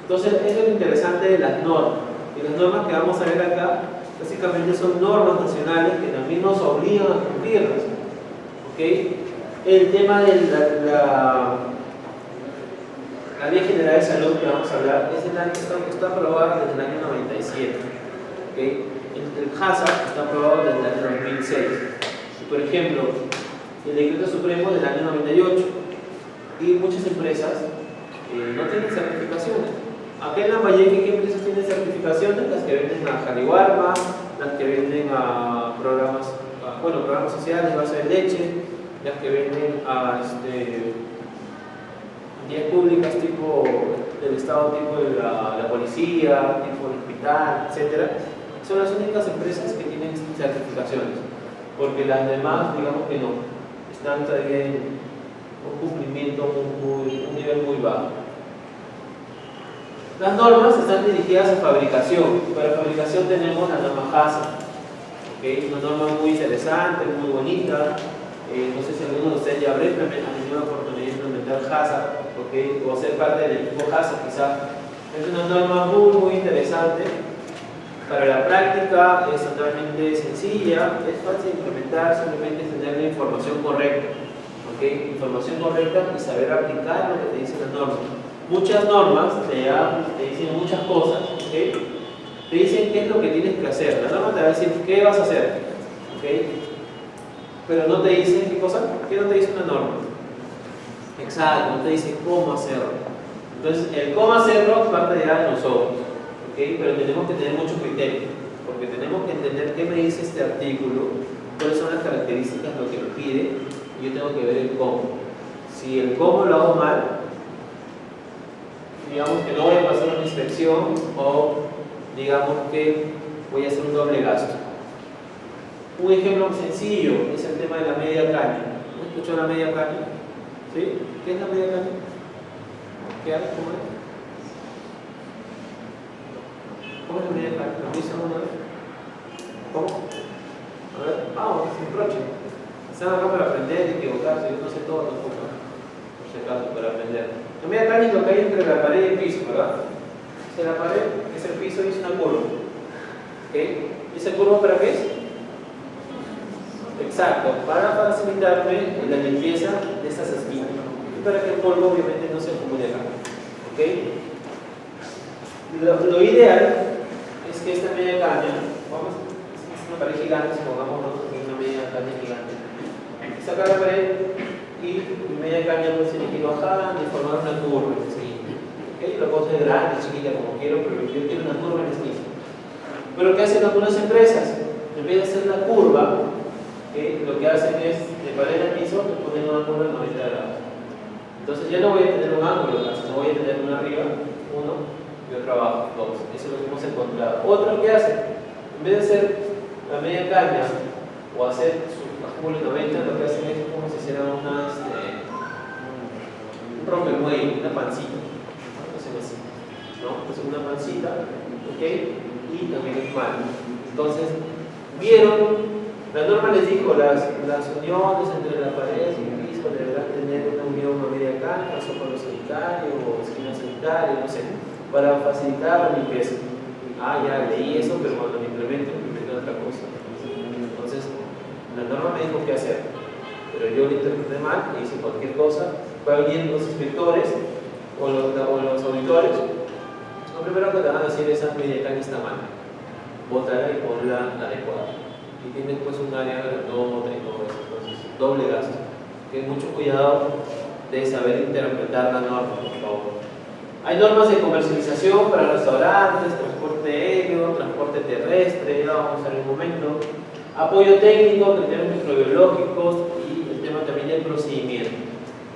Entonces, eso es lo interesante de las normas. Y las normas que vamos a ver acá, básicamente son normas nacionales que también nos obligan a cumplirlas. ¿Ok? El tema de la Ley General de Salud que vamos a hablar está aprobada desde el año 97. ¿Ok? El HACCP está aprobado desde el año 2006. Por ejemplo, el Decreto Supremo del año 98. Y muchas empresas no tienen certificaciones. Acá en Lambayeque, ¿qué empresas tienen certificaciones? Las que venden a Jaliwarma, las que venden a programas sociales, base de leche, las que venden a entidades públicas tipo del Estado, tipo de la policía, tipo del hospital, etc. Son las únicas empresas que tienen certificaciones, porque las demás, digamos que no, están todavía en un cumplimiento, un nivel muy bajo. Las normas están dirigidas a fabricación. Para fabricación tenemos la norma HACCP, ¿okay? Una norma muy interesante, muy bonita. No sé si alguno de ustedes ya habrá tenido la oportunidad de implementar HACCP, ¿okay? O ser parte del equipo HACCP quizás. Es una norma muy interesante. Para la práctica es totalmente sencilla, es fácil de implementar, simplemente es tener la información correcta. ¿Okay? Información correcta y saber aplicar lo que te dice la norma. Muchas normas te dicen muchas cosas, ¿okay? Te dicen qué es lo que tienes que hacer. La norma te va a decir qué vas a hacer, ¿okay? Pero no te dicen qué cosa, ¿qué no te dice una norma? Exacto, no te dice cómo hacerlo. Entonces, el cómo hacerlo parte ya de nosotros, ¿okay? Pero tenemos que tener mucho criterio, porque tenemos que entender qué me dice este artículo, cuáles son las características, lo que me pide, y yo tengo que ver el cómo. Si el cómo lo hago mal, digamos que no voy a pasar una inspección o digamos que voy a hacer un doble gasto. Un ejemplo sencillo es el tema de la media caña. ¿No escuchó la media caña? ¿Sí? ¿Qué es la media caña? ¿Qué hace? ¿Cómo es? ¿Cómo es la media caña? ¿Lo hizo una vez? ¿Cómo? A ver, vamos, sin broche. Están acá para aprender y equivocarse. Yo no sé todo tampoco, por si acaso, para aprender. La media caña es lo que hay entre la pared y el piso, ¿verdad? Si la pared es el piso y es una curva. ¿Okay? ¿Y esa curva para qué es? Exacto, para facilitarme la limpieza de estas esquinas y para que el polvo obviamente no se acumule acá. ¿Okay? Lo ideal es que esta media caña, es una pared gigante, supongamos nosotros que es una media caña gigante, sacar la pared y mi media caña pues tiene que ir bajando y formar una curva en la esquina. ¿Okay? La cosa es grande, chiquita, como quiero, pero yo quiero una curva en la esquina. Pero ¿qué hacen algunas empresas? En vez de hacer la curva, lo que hacen es, de pared al piso, le ponen una curva de 90 grados. Entonces ya no voy a tener un ángulo, no voy a tener uno arriba, uno, y otro abajo, dos. Eso es lo que hemos encontrado. Otro que hace, en vez de hacer la media caña o hacer su ángulo 90, lo que hacen es como si hiciera un rompemuelle, una pancita. Hacen así, ¿no? Hacen una pancita, ¿ok? Y también es mal. Entonces, vieron, la norma les dijo, las uniones entre la pared y el piso deberán tener una unión a media caña, zócalo sanitario o esquina sanitaria, no sé, para facilitar la limpieza. Ah, ya leí eso, pero cuando lo implemento otra cosa. Entonces, la norma me dijo qué hacer, pero yo lo interpreté mal e hice cualquier cosa. Va a venir los inspectores o los auditores. Lo primero que te van a decir es: esa media caña está mal, bótala y ponla adecuada. Y tiene pues un área grandote y todo eso, entonces doble gasto. Ten mucho cuidado de saber interpretar la norma, por favor. Hay normas de comercialización para restaurantes, transporte aéreo, transporte terrestre, ya vamos a ver en un momento. Apoyo técnico, criterios microbiológicos y el tema también del procedimiento.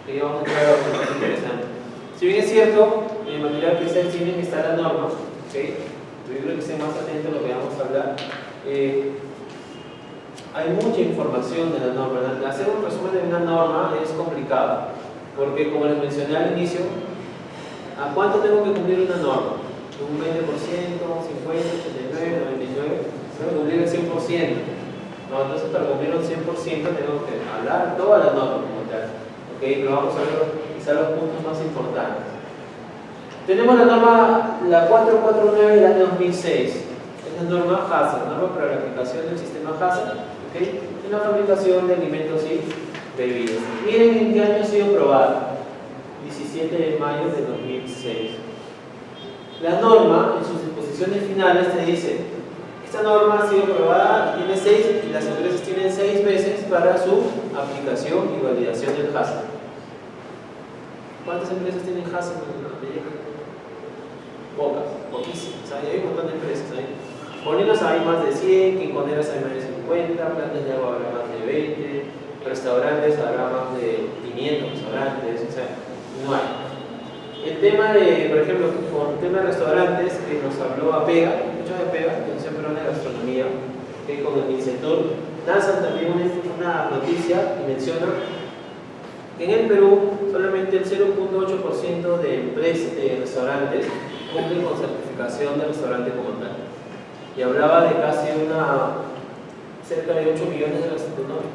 Que ya vamos a entrar a algo más interesante. Si bien es cierto, en el material que ustedes tienen está la norma, ¿okay? Yo creo que estén más atentos a lo que vamos a hablar. Hay mucha información de la norma. Hacer un resumen de una norma es complicado, porque como les mencioné al inicio, ¿a cuánto tengo que cumplir una norma? ¿Un 20%, 50%, 89%, 99%? Tengo que cumplir el 100%. No, entonces para cumplir un 100% tengo que hablar toda la norma como tal. ¿Okay? Pero vamos a ver quizá los puntos más importantes. Tenemos la norma, la 449 del año 2006. Es la norma HACCP, norma para la aplicación del sistema HACCP, ¿okay? En la fabricación de alimentos y bebidas. Miren en qué año ha sido aprobada. 17 de mayo de 2006. La norma, en sus disposiciones finales, te dice: esta norma ha sido aprobada, tiene 6 y las empresas tienen 6 meses para su aplicación y validación del HACCP. ¿Cuántas empresas tienen HACCP en la Belleca? Pocas, poquísimas. Hay un montón de empresas ahí. Molinos hay más de 100, quinconeras hay más de 50, plantas de agua habrá más de 20, restaurantes habrá más de 500 restaurantes, o sea, no hay. El tema de, por ejemplo, con el tema de restaurantes, que nos habló APEGA, muchos de APEGA, Atención Peruana de Gastronomía, que con el INCETUR, lanzan también una noticia y menciona que en el Perú solamente el 0.8% de empresas, de restaurantes, cumplen con certificación de restaurante como tal. Y hablaba de casi cerca de 8 millones de restaurantes,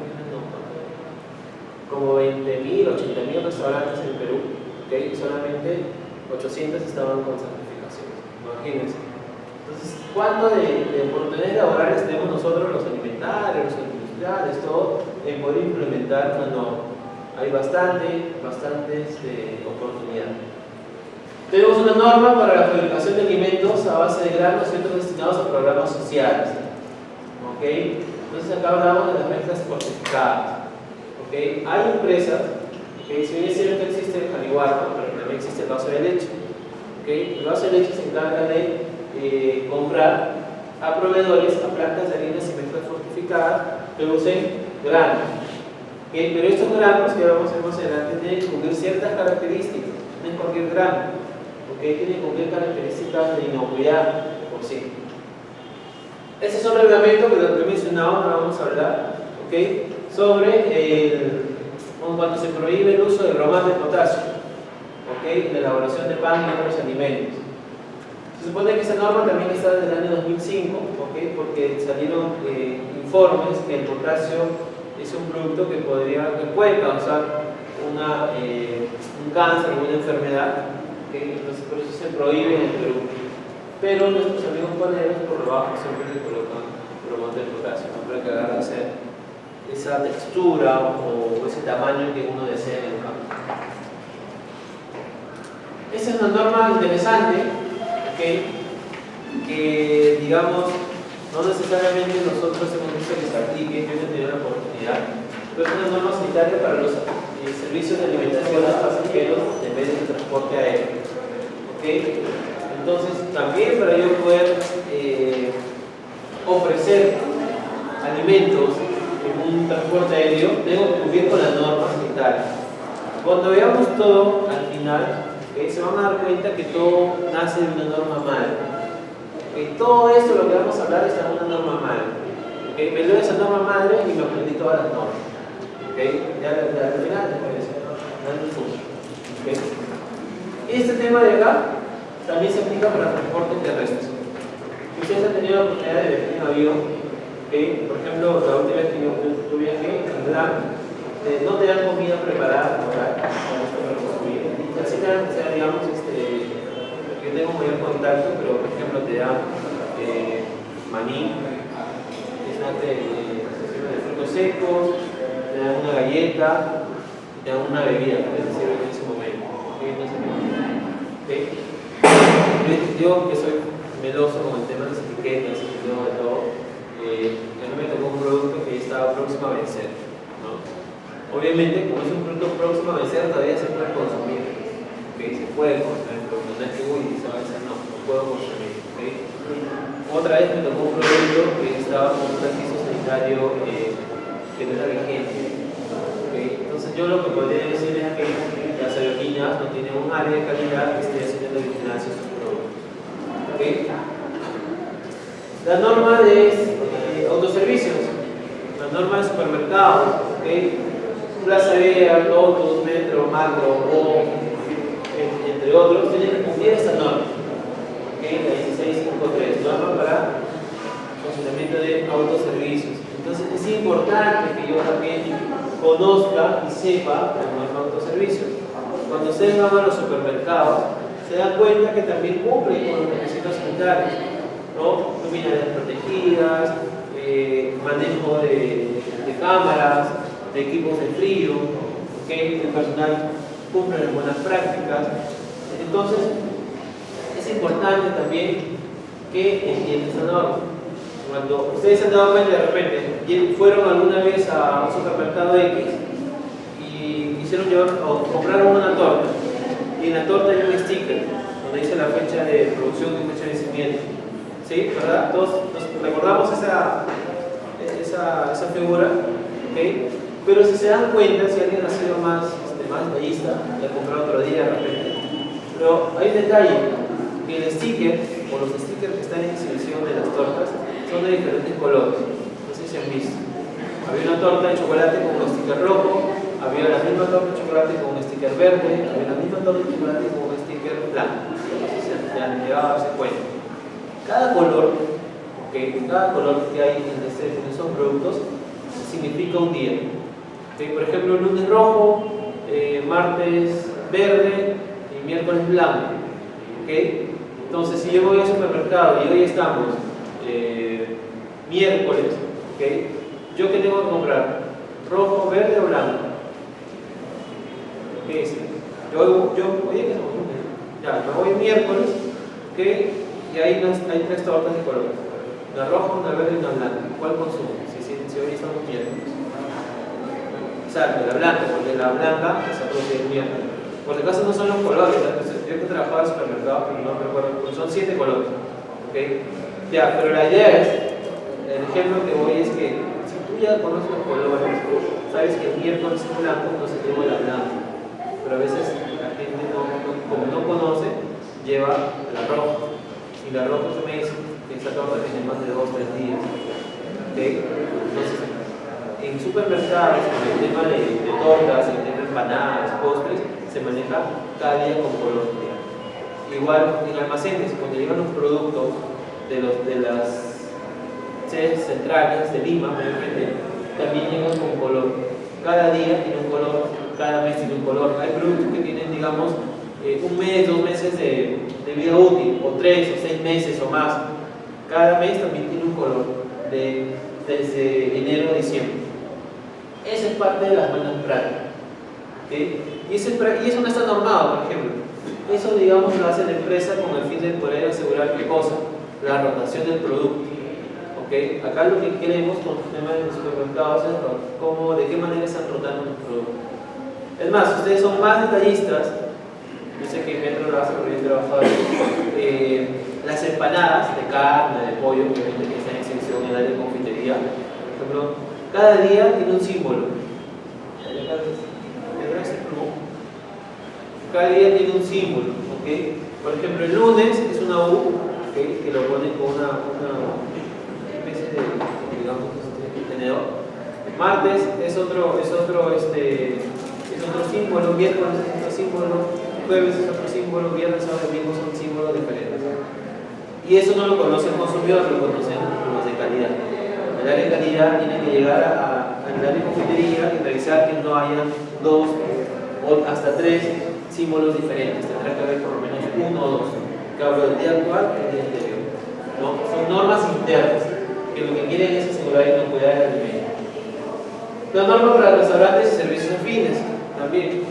como 20.000, 80.000 restaurantes en Perú, ¿okay? Solamente 800 estaban con certificaciones, imagínense. Entonces, ¿cuánto de oportunidades laborales tenemos nosotros, los alimentarios, los industriales, todo, en poder implementar una norma? Hay bastantes oportunidades. Tenemos una norma para la fabricación de alimentos a base de granos y otros destinados a programas sociales. ¿Okay? Entonces acá hablamos de las mezclas fortificadas. ¿Okay? Hay empresas, ¿okay? Si bien es cierto que existe el jalibarro, pero también existe el vaso de leche. ¿Okay? El vaso de leche se encarga de comprar a proveedores a plantas de harinas y mezclas fortificadas que usen granos. ¿Okay? Pero estos granos que vamos a ver más adelante tienen que cumplir ciertas características, no es cualquier grano. ¿Okay? Tiene que cumplir características de inocuidad por sí. Este es un reglamento que lo he mencionado, ahora vamos a hablar, ¿okay? Sobre cuando se prohíbe el uso de bromato de potasio, ¿okay? En la elaboración de pan y otros alimentos. Se supone que esa norma también está desde el año 2005, ¿okay? Porque salieron informes que el potasio es un producto que puede causar un cáncer o una enfermedad. ¿Okay? Entonces por eso se prohíbe en el Perú. Pero nuestros amigos paneros por debajo siempre le colocan bromato de potasio, ¿no? Para que agarre esa textura o ese tamaño que uno desea en el campo. Esta es una norma interesante, que digamos, no necesariamente nosotros hemos visto que se aplique, yo he tenido la oportunidad, pero es una norma sanitaria para los servicios de alimentación a pasajeros de medios de transporte aéreo. Entonces, también para yo poder ofrecer alimentos en un transporte aéreo, tengo que cumplir con la norma sanitaria. Cuando veamos todo al final, se van a dar cuenta que todo nace de una norma madre. Todo esto, lo que vamos a hablar, está en una norma madre. Me leo esa norma madre y me aprendí todas las normas. Ya al final, y este tema de acá también se aplica para transportes terrestres. Ustedes han tenido la oportunidad de viajar en avión. Por ejemplo, la última vez que yo viajé en LAN, no te dan comida preparada por ahí, así que, digamos, yo tengo mayor contacto, pero por ejemplo te dan maní, de frutos secos, te dan una galleta, te dan una bebida que te sirve en ese momento. Yo que soy meloso con el tema de las etiquetas y todo, a mí me tocó un producto que estaba próximo a vencer, ¿no? Obviamente, como es un producto próximo a vencer, todavía se puede consumir. Se puede consumir, pero no es que se va a vencer, no puedo consumir. Otra vez me tocó un producto que estaba con un aviso sanitario que no era vigente. Entonces, yo lo que podría decir es que las aerolíneas no tienen un área de calidad que esté haciendo vigilancia a sus productos. La norma de autoservicios, la norma de supermercados, Plaza Vea, Lotus, Metro, Macro, o entre otros, tienen que cumplir esta norma, la 1653, norma para funcionamiento de autoservicios. Entonces es importante que yo también conozca y sepa la norma de autoservicios. Cuando ustedes van a los supermercados, se dan cuenta que también cumplen con los requisitos sanitarios, ¿no? Luminarias protegidas, manejo de cámaras, de equipos de frío, el personal cumple las buenas prácticas. Entonces, es importante también que entiendan esta norma. Cuando ustedes se han dado cuenta de repente, fueron alguna vez a un supermercado X y quisieron llevar o compraron una torta, y en la torta hay un sticker donde dice la fecha de producción y fecha de vencimiento. ¿Sí? ¿Verdad? Todos nos recordamos esa figura, pero si se dan cuenta, si alguien ha sido más detallista, la comprado otro día de repente, pero hay un detalle, que el sticker o los stickers que están en exhibición de las tortas son de diferentes colores. No sé si han visto. Había una torta de chocolate con un sticker rojo, había la misma torta de chocolate con un sticker verde, había la misma torta de chocolate con un sticker blanco. Ya han llegado a darse cuenta. Cada color que hay en esos productos significa un día. Por ejemplo, lunes rojo, martes verde y miércoles blanco. Entonces, si yo voy al supermercado y hoy estamos miércoles, ¿yo qué tengo que comprar? ¿Rojo, verde o blanco? ¿Qué es? Me voy miércoles, y ahí hay tres tortas de color: una roja, una verde y una blanca. ¿Cuál consumo? Si hoy estamos miércoles. Exacto, la blanca, porque la blanca se aprovecha el miércoles. Por si acaso no son los colores, yo he trabajado en supermercados, pero no me recuerdo, son 7 colores. Pero la idea es, el ejemplo que voy es que si tú ya conoces los colores, sabes que el miércoles es blanco, entonces llevo la blanca. Pero a veces la gente como no conoce, lleva la roja. Y la roja se me dice que esa torta tiene más de 2 o 3 días. Entonces, en supermercados, con el tema de tortas, el tema de empanadas, postres, se maneja cada día con color. Igual en almacenes, cuando llegan los productos de las sedes centrales de Lima, también llegan con color. Cada día tiene un color, cada mes tiene un color. Hay productos que tienen, digamos, un mes, 2 meses de vida útil, o 3 o 6 meses o más. Cada mes también tiene un color, desde enero a diciembre. Esa es parte de las buenas prácticas. Y eso no está normado, por ejemplo. Eso, digamos, lo hace la empresa con el fin de poder asegurar qué cosa, la rotación del producto. ¿Okay? Acá lo que queremos con el tema de los supermercados es cómo, de qué manera están rotando los productos. Es más, si ustedes son más detallistas, yo sé que Metro lo hace por bien trabajado, las empanadas de carne, de pollo, obviamente que están en exhibición en el área de confitería, por ejemplo, cada día tiene un símbolo. Cada día tiene un símbolo, ¿okay? Por ejemplo, el lunes es una U, ¿okay? Que lo ponen con una especie de, digamos, tenedor. Martes es otro símbolo, miércoles es otro símbolo, jueves es otro símbolo, viernes o domingo son símbolos diferentes. Y eso no lo conoce el consumidor, lo conocen los de calidad. El área de calidad tiene que llegar al área de confitería y revisar que no haya 2 o hasta 3 símbolos diferentes. Tendrá que haber por lo menos 1 o 2. Que hablo del día actual y del día anterior. ¿No? Son normas internas que lo que quieren es asegurar la inocuidad del alimento. La norma para restaurantes y servicios afines también.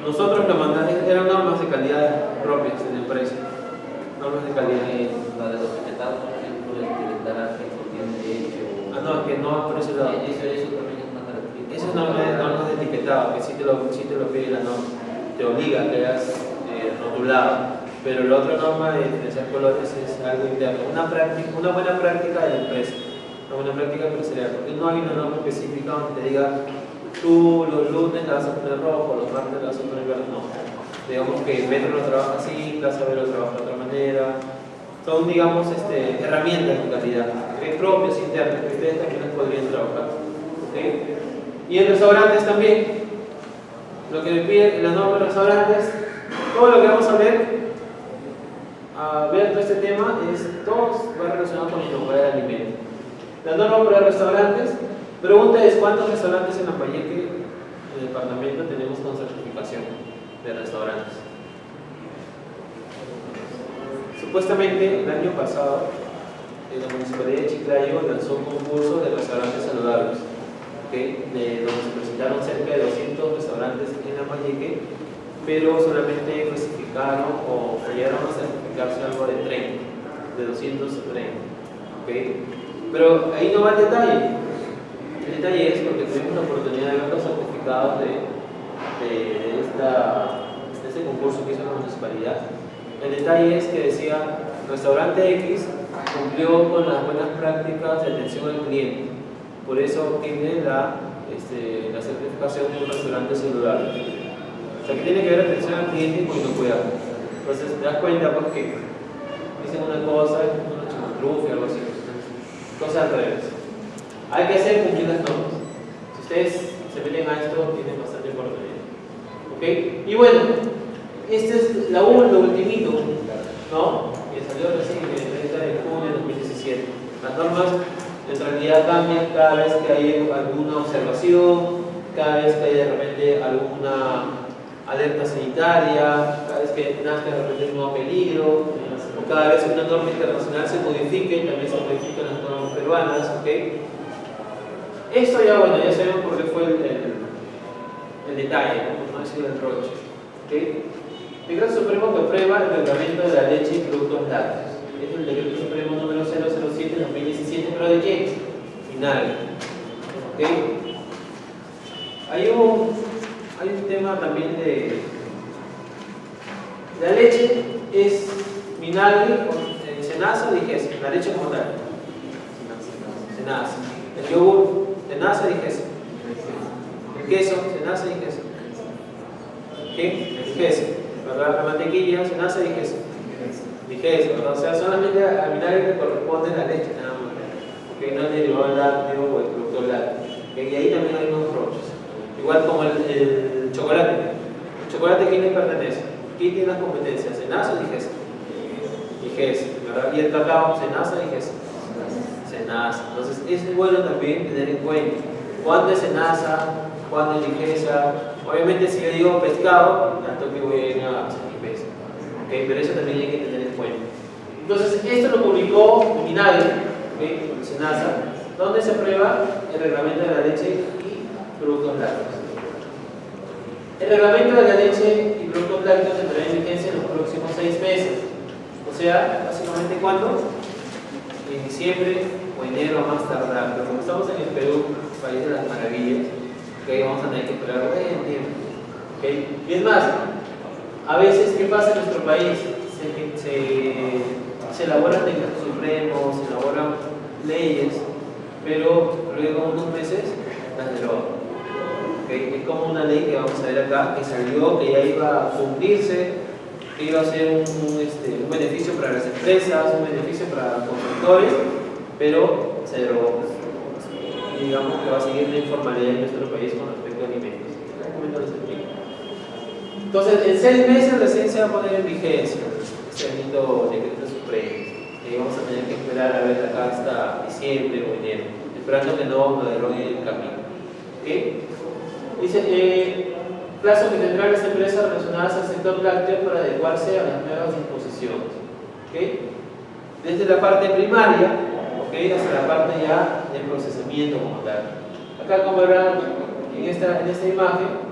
Nosotros lo mandamos, eran normas de calidad propias de la empresa. Normas de calidad. La de los etiquetados, por ejemplo, etiquetar que contiene leche o... Ah, no, que no por ese lado. Eso también es una característica. Esas normas de etiquetado, que sí te lo pide la norma, te obliga a que hayas rotulado. Pero la otra norma de diferenciar colores es algo interno, una buena práctica de la empresa, una buena práctica empresarial, porque no hay una norma específica donde te diga tú los lunes la vas a poner rojo, los martes la vas a poner verde, no. Digamos que Metro lo trabaja así, Plaza B lo trabaja de otra manera. Son, digamos, herramientas de calidad, propias, internas, que ustedes también las podrían trabajar. ¿Okay? Y en restaurantes también, lo que me piden en las normas de restaurantes, todo lo que vamos a ver todo este tema, todo va relacionado con la inocuidad del alimento. La norma para restaurantes, pregunta es cuántos restaurantes en Lambayeque, en el departamento, tenemos con certificación de restaurantes. Supuestamente el año pasado la Municipalidad de Chiclayo lanzó un concurso de restaurantes saludables, ¿okay? Donde se presentaron cerca de 200 restaurantes en Lambayeque, pero solamente clasificaron o llegaron a certificarse algo de 30, de 230, ¿okay? Pero ahí no va el detalle. El detalle es porque tuvimos la oportunidad de ver los certificados de este concurso que hizo la municipalidad. El detalle es que decía, restaurante X cumplió con las buenas prácticas de atención al cliente, por eso tiene la certificación de un restaurante saludable. O sea que tiene que ver atención al cliente con inocuidad. Entonces te das cuenta porque dicen una cosa, una chimatrufia, algo así. Cosas al revés. Hay que hacer cumplir las normas. Si ustedes se meten a esto, tienen bastante oportunidad. ¿Ok? Y bueno, esta es lo ultimito, ¿no? Que salió recién el 30 de junio de 2017. Las normas en realidad cambian cada vez que hay alguna observación, cada vez que hay de repente alguna alerta sanitaria, cada vez que nazca de repente un nuevo peligro, o cada vez que una norma internacional se modifique, también se modifican las normas peruanas, ¿ok? Esto ya, bueno, ya sabemos por qué fue el detalle, no ha sido el roche, ¿ok? El Decreto Supremo que aprueba el reglamento de la leche y productos lácteos. Es el Decreto Supremo número 007 de 2017, pero ¿de quién? Vinagre. ¿Ok? Hay un tema también de... La leche es vinagre con cenaza o digesta, la leche como tal. Cenaza. El yogur, cenaza o digesta. El queso, cenaza y digesta. ¿Qué? El queso. ¿Verdad? La mantequilla, cenaza y digesta. Digesta, ¿verdad? O sea, solamente al vinagre le corresponde la leche, nada más. ¿Okay? No es derivado del lácteo o el producto lácteo. ¿Okay? Y ahí también hay unos roches. Igual como el chocolate. ¿El chocolate a quién le pertenece? ¿Quién tiene las competencias? ¿Cenaza o digesta? Digesta, ¿verdad? Y el cacao, cenaza o digesta. Cenaza. Entonces es bueno también tener en cuenta cuándo es cenaza, cuándo es digesta. Obviamente si yo digo pescado, al toque voy a ir a pesa. ¿Okay? Pero eso también hay que tener en cuenta. Entonces esto lo publicó Vinagre, ¿okay? Con cenaza, donde se aprueba el reglamento de la leche y productos lácteos. El reglamento de la leche y productos lácteos entrará en vigencia en los próximos 6 meses. O sea, básicamente ¿cuándo? En diciembre o enero a más tardar. Pero como estamos en el Perú, país de las maravillas, ¿okay? Vamos a tener que esperar buen tiempo. ¿Okay? Y es más, a veces, ¿qué pasa en nuestro país? Se elaboran decretos supremos, se elaboran leyes, pero luego unos meses las derogan. ¿Okay? Es como una ley que vamos a ver acá, que salió, que ya iba a cumplirse, que iba a ser un beneficio para las empresas, un beneficio para los consumidores, pero se derogó. Y digamos que va a seguir la informalidad en nuestro país con respecto a alimentos. Entonces, en 6 meses recién se va a poner en vigencia este lindo decreto supremo. Y vamos a tener que esperar a ver acá hasta diciembre o enero, esperando que no lo deroguen en el camino. ¿Okay? Dice, plazo que tendrán las empresas relacionadas al sector lácteo para adecuarse a las nuevas disposiciones. ¿Okay? Desde la parte primaria, ¿okay? Hasta la parte ya de procesamiento como tal. Acá, como verán en esta imagen,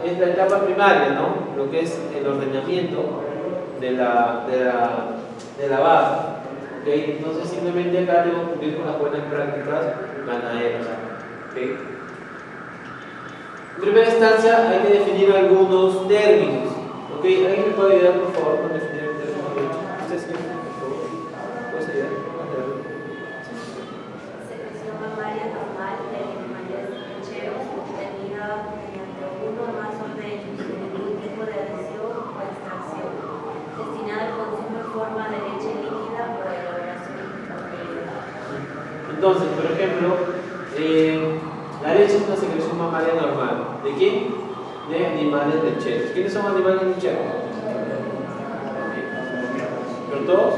es la etapa primaria, ¿no? Lo que es el ordenamiento de la vaca. ¿Okay? Entonces simplemente acá debo cumplir con las buenas prácticas ganaderas. ¿Okay? En primera instancia hay que definir algunos términos. ¿Okay? ¿Alguien me puede ayudar por favor con definir el término de leche? ¿Usted sí? Por favor. ¿Puedes ayudar? Secreción mamaria normal de animales lecheros obtenida mediante uno o más ordeños de ningún tipo de adhesión o extracción, destinada al consumo en forma de leche líquida o elaboración de. Entonces, por ejemplo, la leche es una secreción mamaria normal. ¿De quién? De animales lecheros. ¿Quiénes son animales lecheros? ¿Pero todos?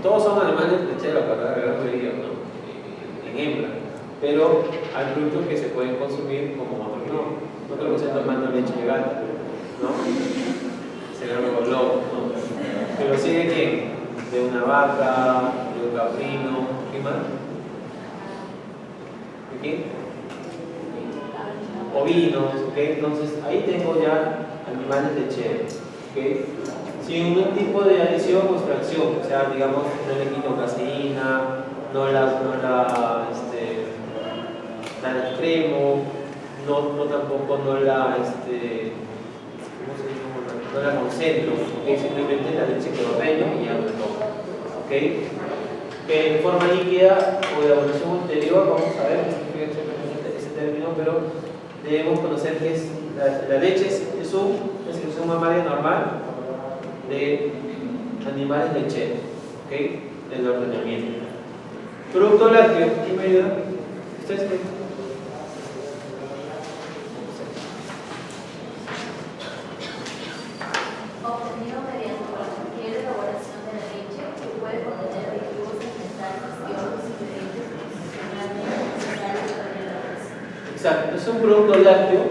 Todos son animales lecheros, para la gran mayoría, ¿no? En hembra. Pero hay productos que se pueden consumir como otros no. No creo que estén tomando leche de gato, ¿no? Sería algo loco, ¿no? Pero sí de quién? De una vaca, de un caprino, ¿qué más? ¿De quién? Ovinos, ¿ok? Entonces ahí tengo ya animales lecheros, ¿ok? Sin ningún tipo de adición o extracción, o sea, digamos, no le quito caseína, no la extremo, no tampoco no la ¿cómo se dice? No la concentro, ¿ok? Simplemente la leche que ordeño y ya lo tomo, ¿ok? Que en forma líquida o de elaboración ulterior, vamos a ver qué significa exactamente ese término, pero debemos conocer que es la leche es una secreción mamaria normal de animales lecheros, ¿ok? Del ordenamiento. Producto lácteo, ¿quién me ayuda? ¿Ustedes qué? Obtenido mediante cualquier elaboración de la leche que puede contener aditivos alimentarios y otros ingredientes profesionalmente necesarios para la elaboración. Exacto, es un producto lácteo,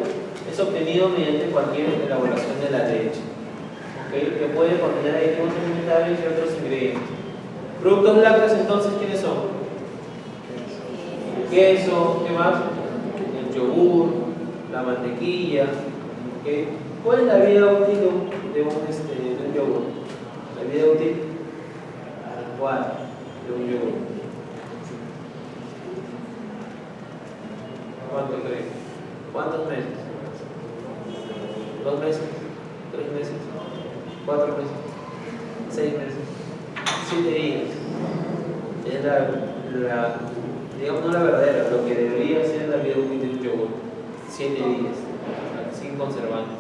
es obtenido mediante cualquier elaboración de la leche, ¿okay? Que puede contener aditivos alimentarios y otros ingredientes. Productos lácteos, entonces, ¿quiénes son? El queso, ¿qué más? El yogur, la mantequilla, ¿okay? ¿Cuál es la vida útil de un yogur? La vida útil ¿cuál? De un yogur. ¿Cuánto creen? ¿Cuántos meses? ¿2 meses? ¿3 meses? ¿4 meses? ¿6 meses? 7 días. Es digamos, no la verdadera, lo que debería ser la vida útil de un yogur. 7 días, sin conservantes.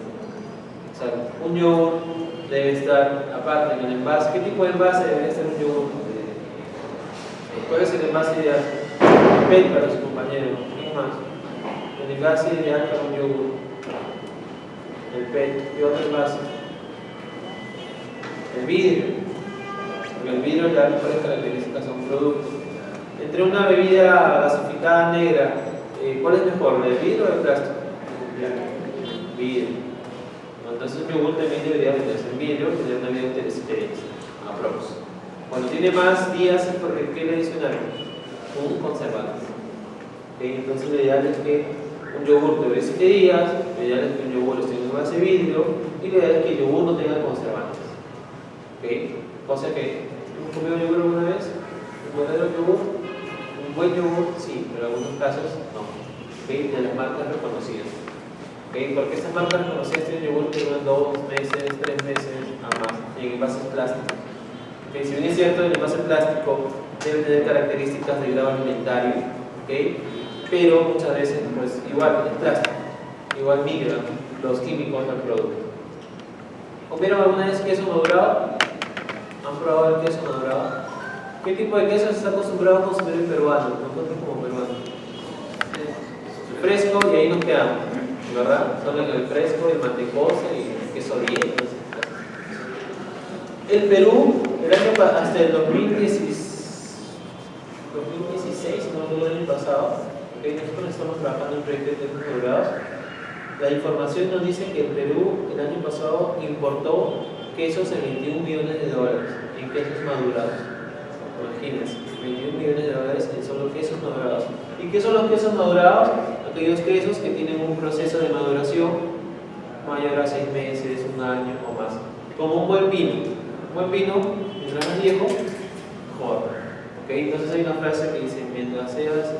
O sea, un yogur debe estar aparte en el envase. ¿Qué tipo de envase debe ser un yogur? ¿Cuál es el envase ideal? PET para su compañero. ¿Quién más? El envase ideal para un yogur. El PET. ¿Qué otro envase? El vidrio. Porque el vidrio le da mejores características a un producto. Entre una bebida gasificada negra, ¿cuál es mejor? ¿El vidrio o el plástico? Vidrio. Entonces un yogur también debería meterse en vidrio y tener una vida útil de 7 días. Aprox. Cuando tiene más días es porque ¿qué le adicionaron? Un conservante. Entonces lo ideal es que un yogur dure 7 días, lo ideal es que un yogur esté en un envase de vidrio y lo ideal es que el yogur no tenga conservantes. Cosa que, ¿hemos comido yogur alguna vez? ¿Un verdadero yogur? Un buen yogur, sí, pero en algunos casos no. De las marcas reconocidas. Porque estas marcas reconocidas tienen yogur que duran 2 meses, 3 meses a más en envases plásticos. Si bien es cierto, el envase plástico debe tener características de grado alimentario, pero muchas veces pues igual es plástico, igual migran los químicos al producto. ¿Comieron alguna vez queso madurado? ¿Han probado el queso madurado? ¿Qué tipo de queso está acostumbrado a consumir el peruano? Nosotros como peruanos. Fresco y ahí nos quedamos, ¿verdad? Solo el fresco, el mantecoso y el queso bien. El Perú, hasta el 2016, no el año pasado, nosotros estamos trabajando en proyectos de quesos madurados. La información nos dice que el Perú el año pasado importó quesos en $21 millones en quesos madurados. Imagínense, $21 millones en solo quesos madurados. ¿Y qué son los quesos madurados? Aquellos quesos que tienen un proceso de maduración mayor a 6 meses, 1 año o más. Como un buen vino. Un buen vino, mientras más viejo, mejor. Entonces hay una frase que dice, mientras seas,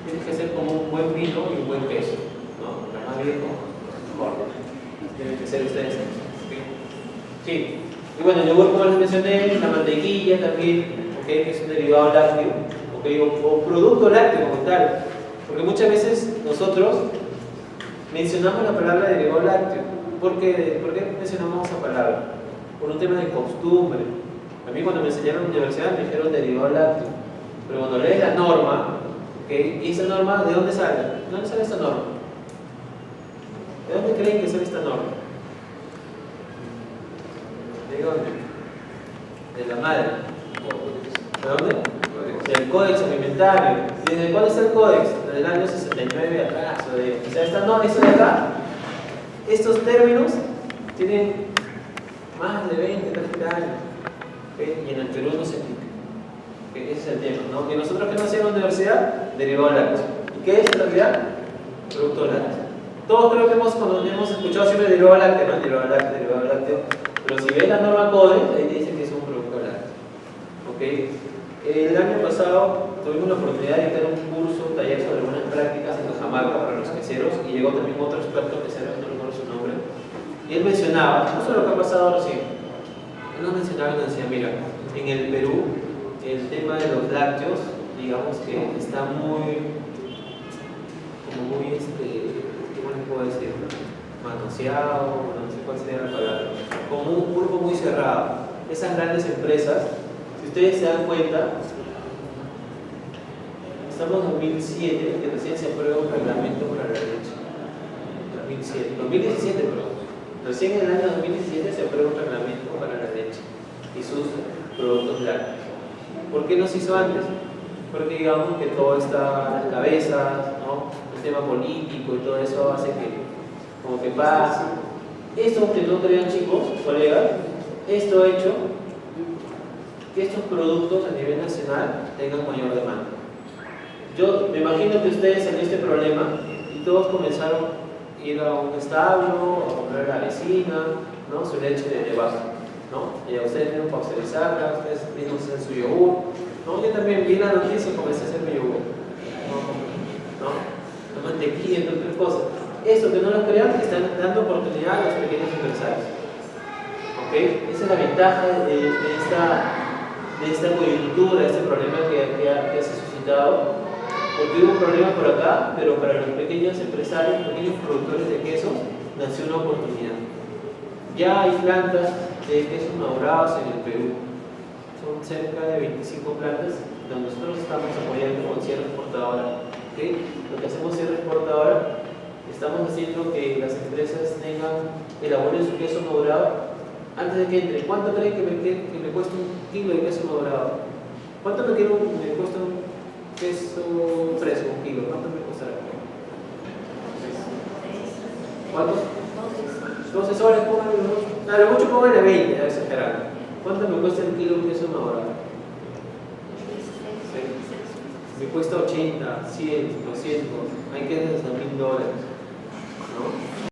tienes que ser como un buen vino y un buen queso, ¿no? Mientras más viejo, mejor. Tienen que ser ustedes. Sí. Y bueno, el yogur, como les mencioné, la mantequilla también, que es un derivado lácteo, o producto lácteo como tal. Porque muchas veces nosotros mencionamos la palabra derivado lácteo. ¿Por qué mencionamos esa palabra? Por un tema de costumbre. A mí cuando me enseñaron en la universidad me dijeron derivado lácteo. Pero cuando lees la norma, ¿y esa norma de dónde sale? ¿De dónde sale esta norma? ¿De dónde creen que sale esta norma? ¿De dónde? De la madre. ¿De dónde? Del Códex Alimentario. ¿Desde cuándo está el Códex? Desde el año 69 atrás. O sea, esto de acá, estos términos tienen más de 20, 30 años. Y en el Perú no se aplica. Ese es el tema, ¿no? Que nosotros que no hacemos en la universidad, derivado lácteo. ¿Y qué es en realidad? Producto lácteo. Todos creo que hemos escuchado siempre derivado lácteo, ¿no? Derivado lácteo. Pero si ves la norma Códex, ahí te dice que es un producto lácteo. El año pasado tuvimos la oportunidad de tener un curso, un taller sobre buenas prácticas en Cajamarca para los queseros, y llegó también otro experto quesero, no recuerdo su nombre, y él mencionaba, justo lo que ha pasado recién, él nos mencionaba y nos decía, mira, en el Perú el tema de los lácteos, digamos que está ¿cómo les puedo decir? Manoseado, no sé cuál sería la palabra, como un grupo muy cerrado. Esas grandes empresas, si ustedes se dan cuenta, estamos en 2007, que recién se aprueba un reglamento para la leche. 2017, perdón. Recién en el año 2017 se aprueba un reglamento para la leche y sus productos lácteos. ¿Por qué no se hizo antes? Porque digamos que todo está a las cabezas, ¿no? El tema político y todo eso hace que como que pase. Esto que no crean, chicos, colegas, esto ha hecho que estos productos a nivel nacional tengan mayor demanda. Yo me imagino que ustedes en este problema y todos comenzaron a ir a un establo, a comprar a la vecina, ¿no? Su leche de vaso, ¿no? Y a ustedes mismos pasteurizarla, ustedes mismos hacen su yogur, ¿no? Yo también vi la noticia y comencé a hacer mi yogur, ¿no? La mantequilla, entre otras cosas. Esto que no lo crean, están dando oportunidad a los pequeños empresarios. Esa es la ventaja de esta coyuntura, de este problema que se ha suscitado. Porque hubo un problema por acá, pero para los pequeños empresarios, pequeños productores de queso, nació una oportunidad. Ya hay plantas de quesos madurados en el Perú. Son cerca de 25 plantas donde nosotros estamos apoyando con cierre exportadora. Lo que hacemos cierre exportadora, estamos haciendo que las empresas elaboren su queso madurado antes de que entre. ¿Cuánto creen que me cuesta un kilo de queso madurado? ¿Cuánto me cuesta un queso fresco, un kilo? ¿Cuánto me costará? ¿Cuántos? 12 soles, pónganle. A lo mucho pónganle 20, a exagerar. ¿Cuánto me cuesta el kilo de queso madurado? me cuesta 80, 100, 200, hay que desde $1,000, ¿no?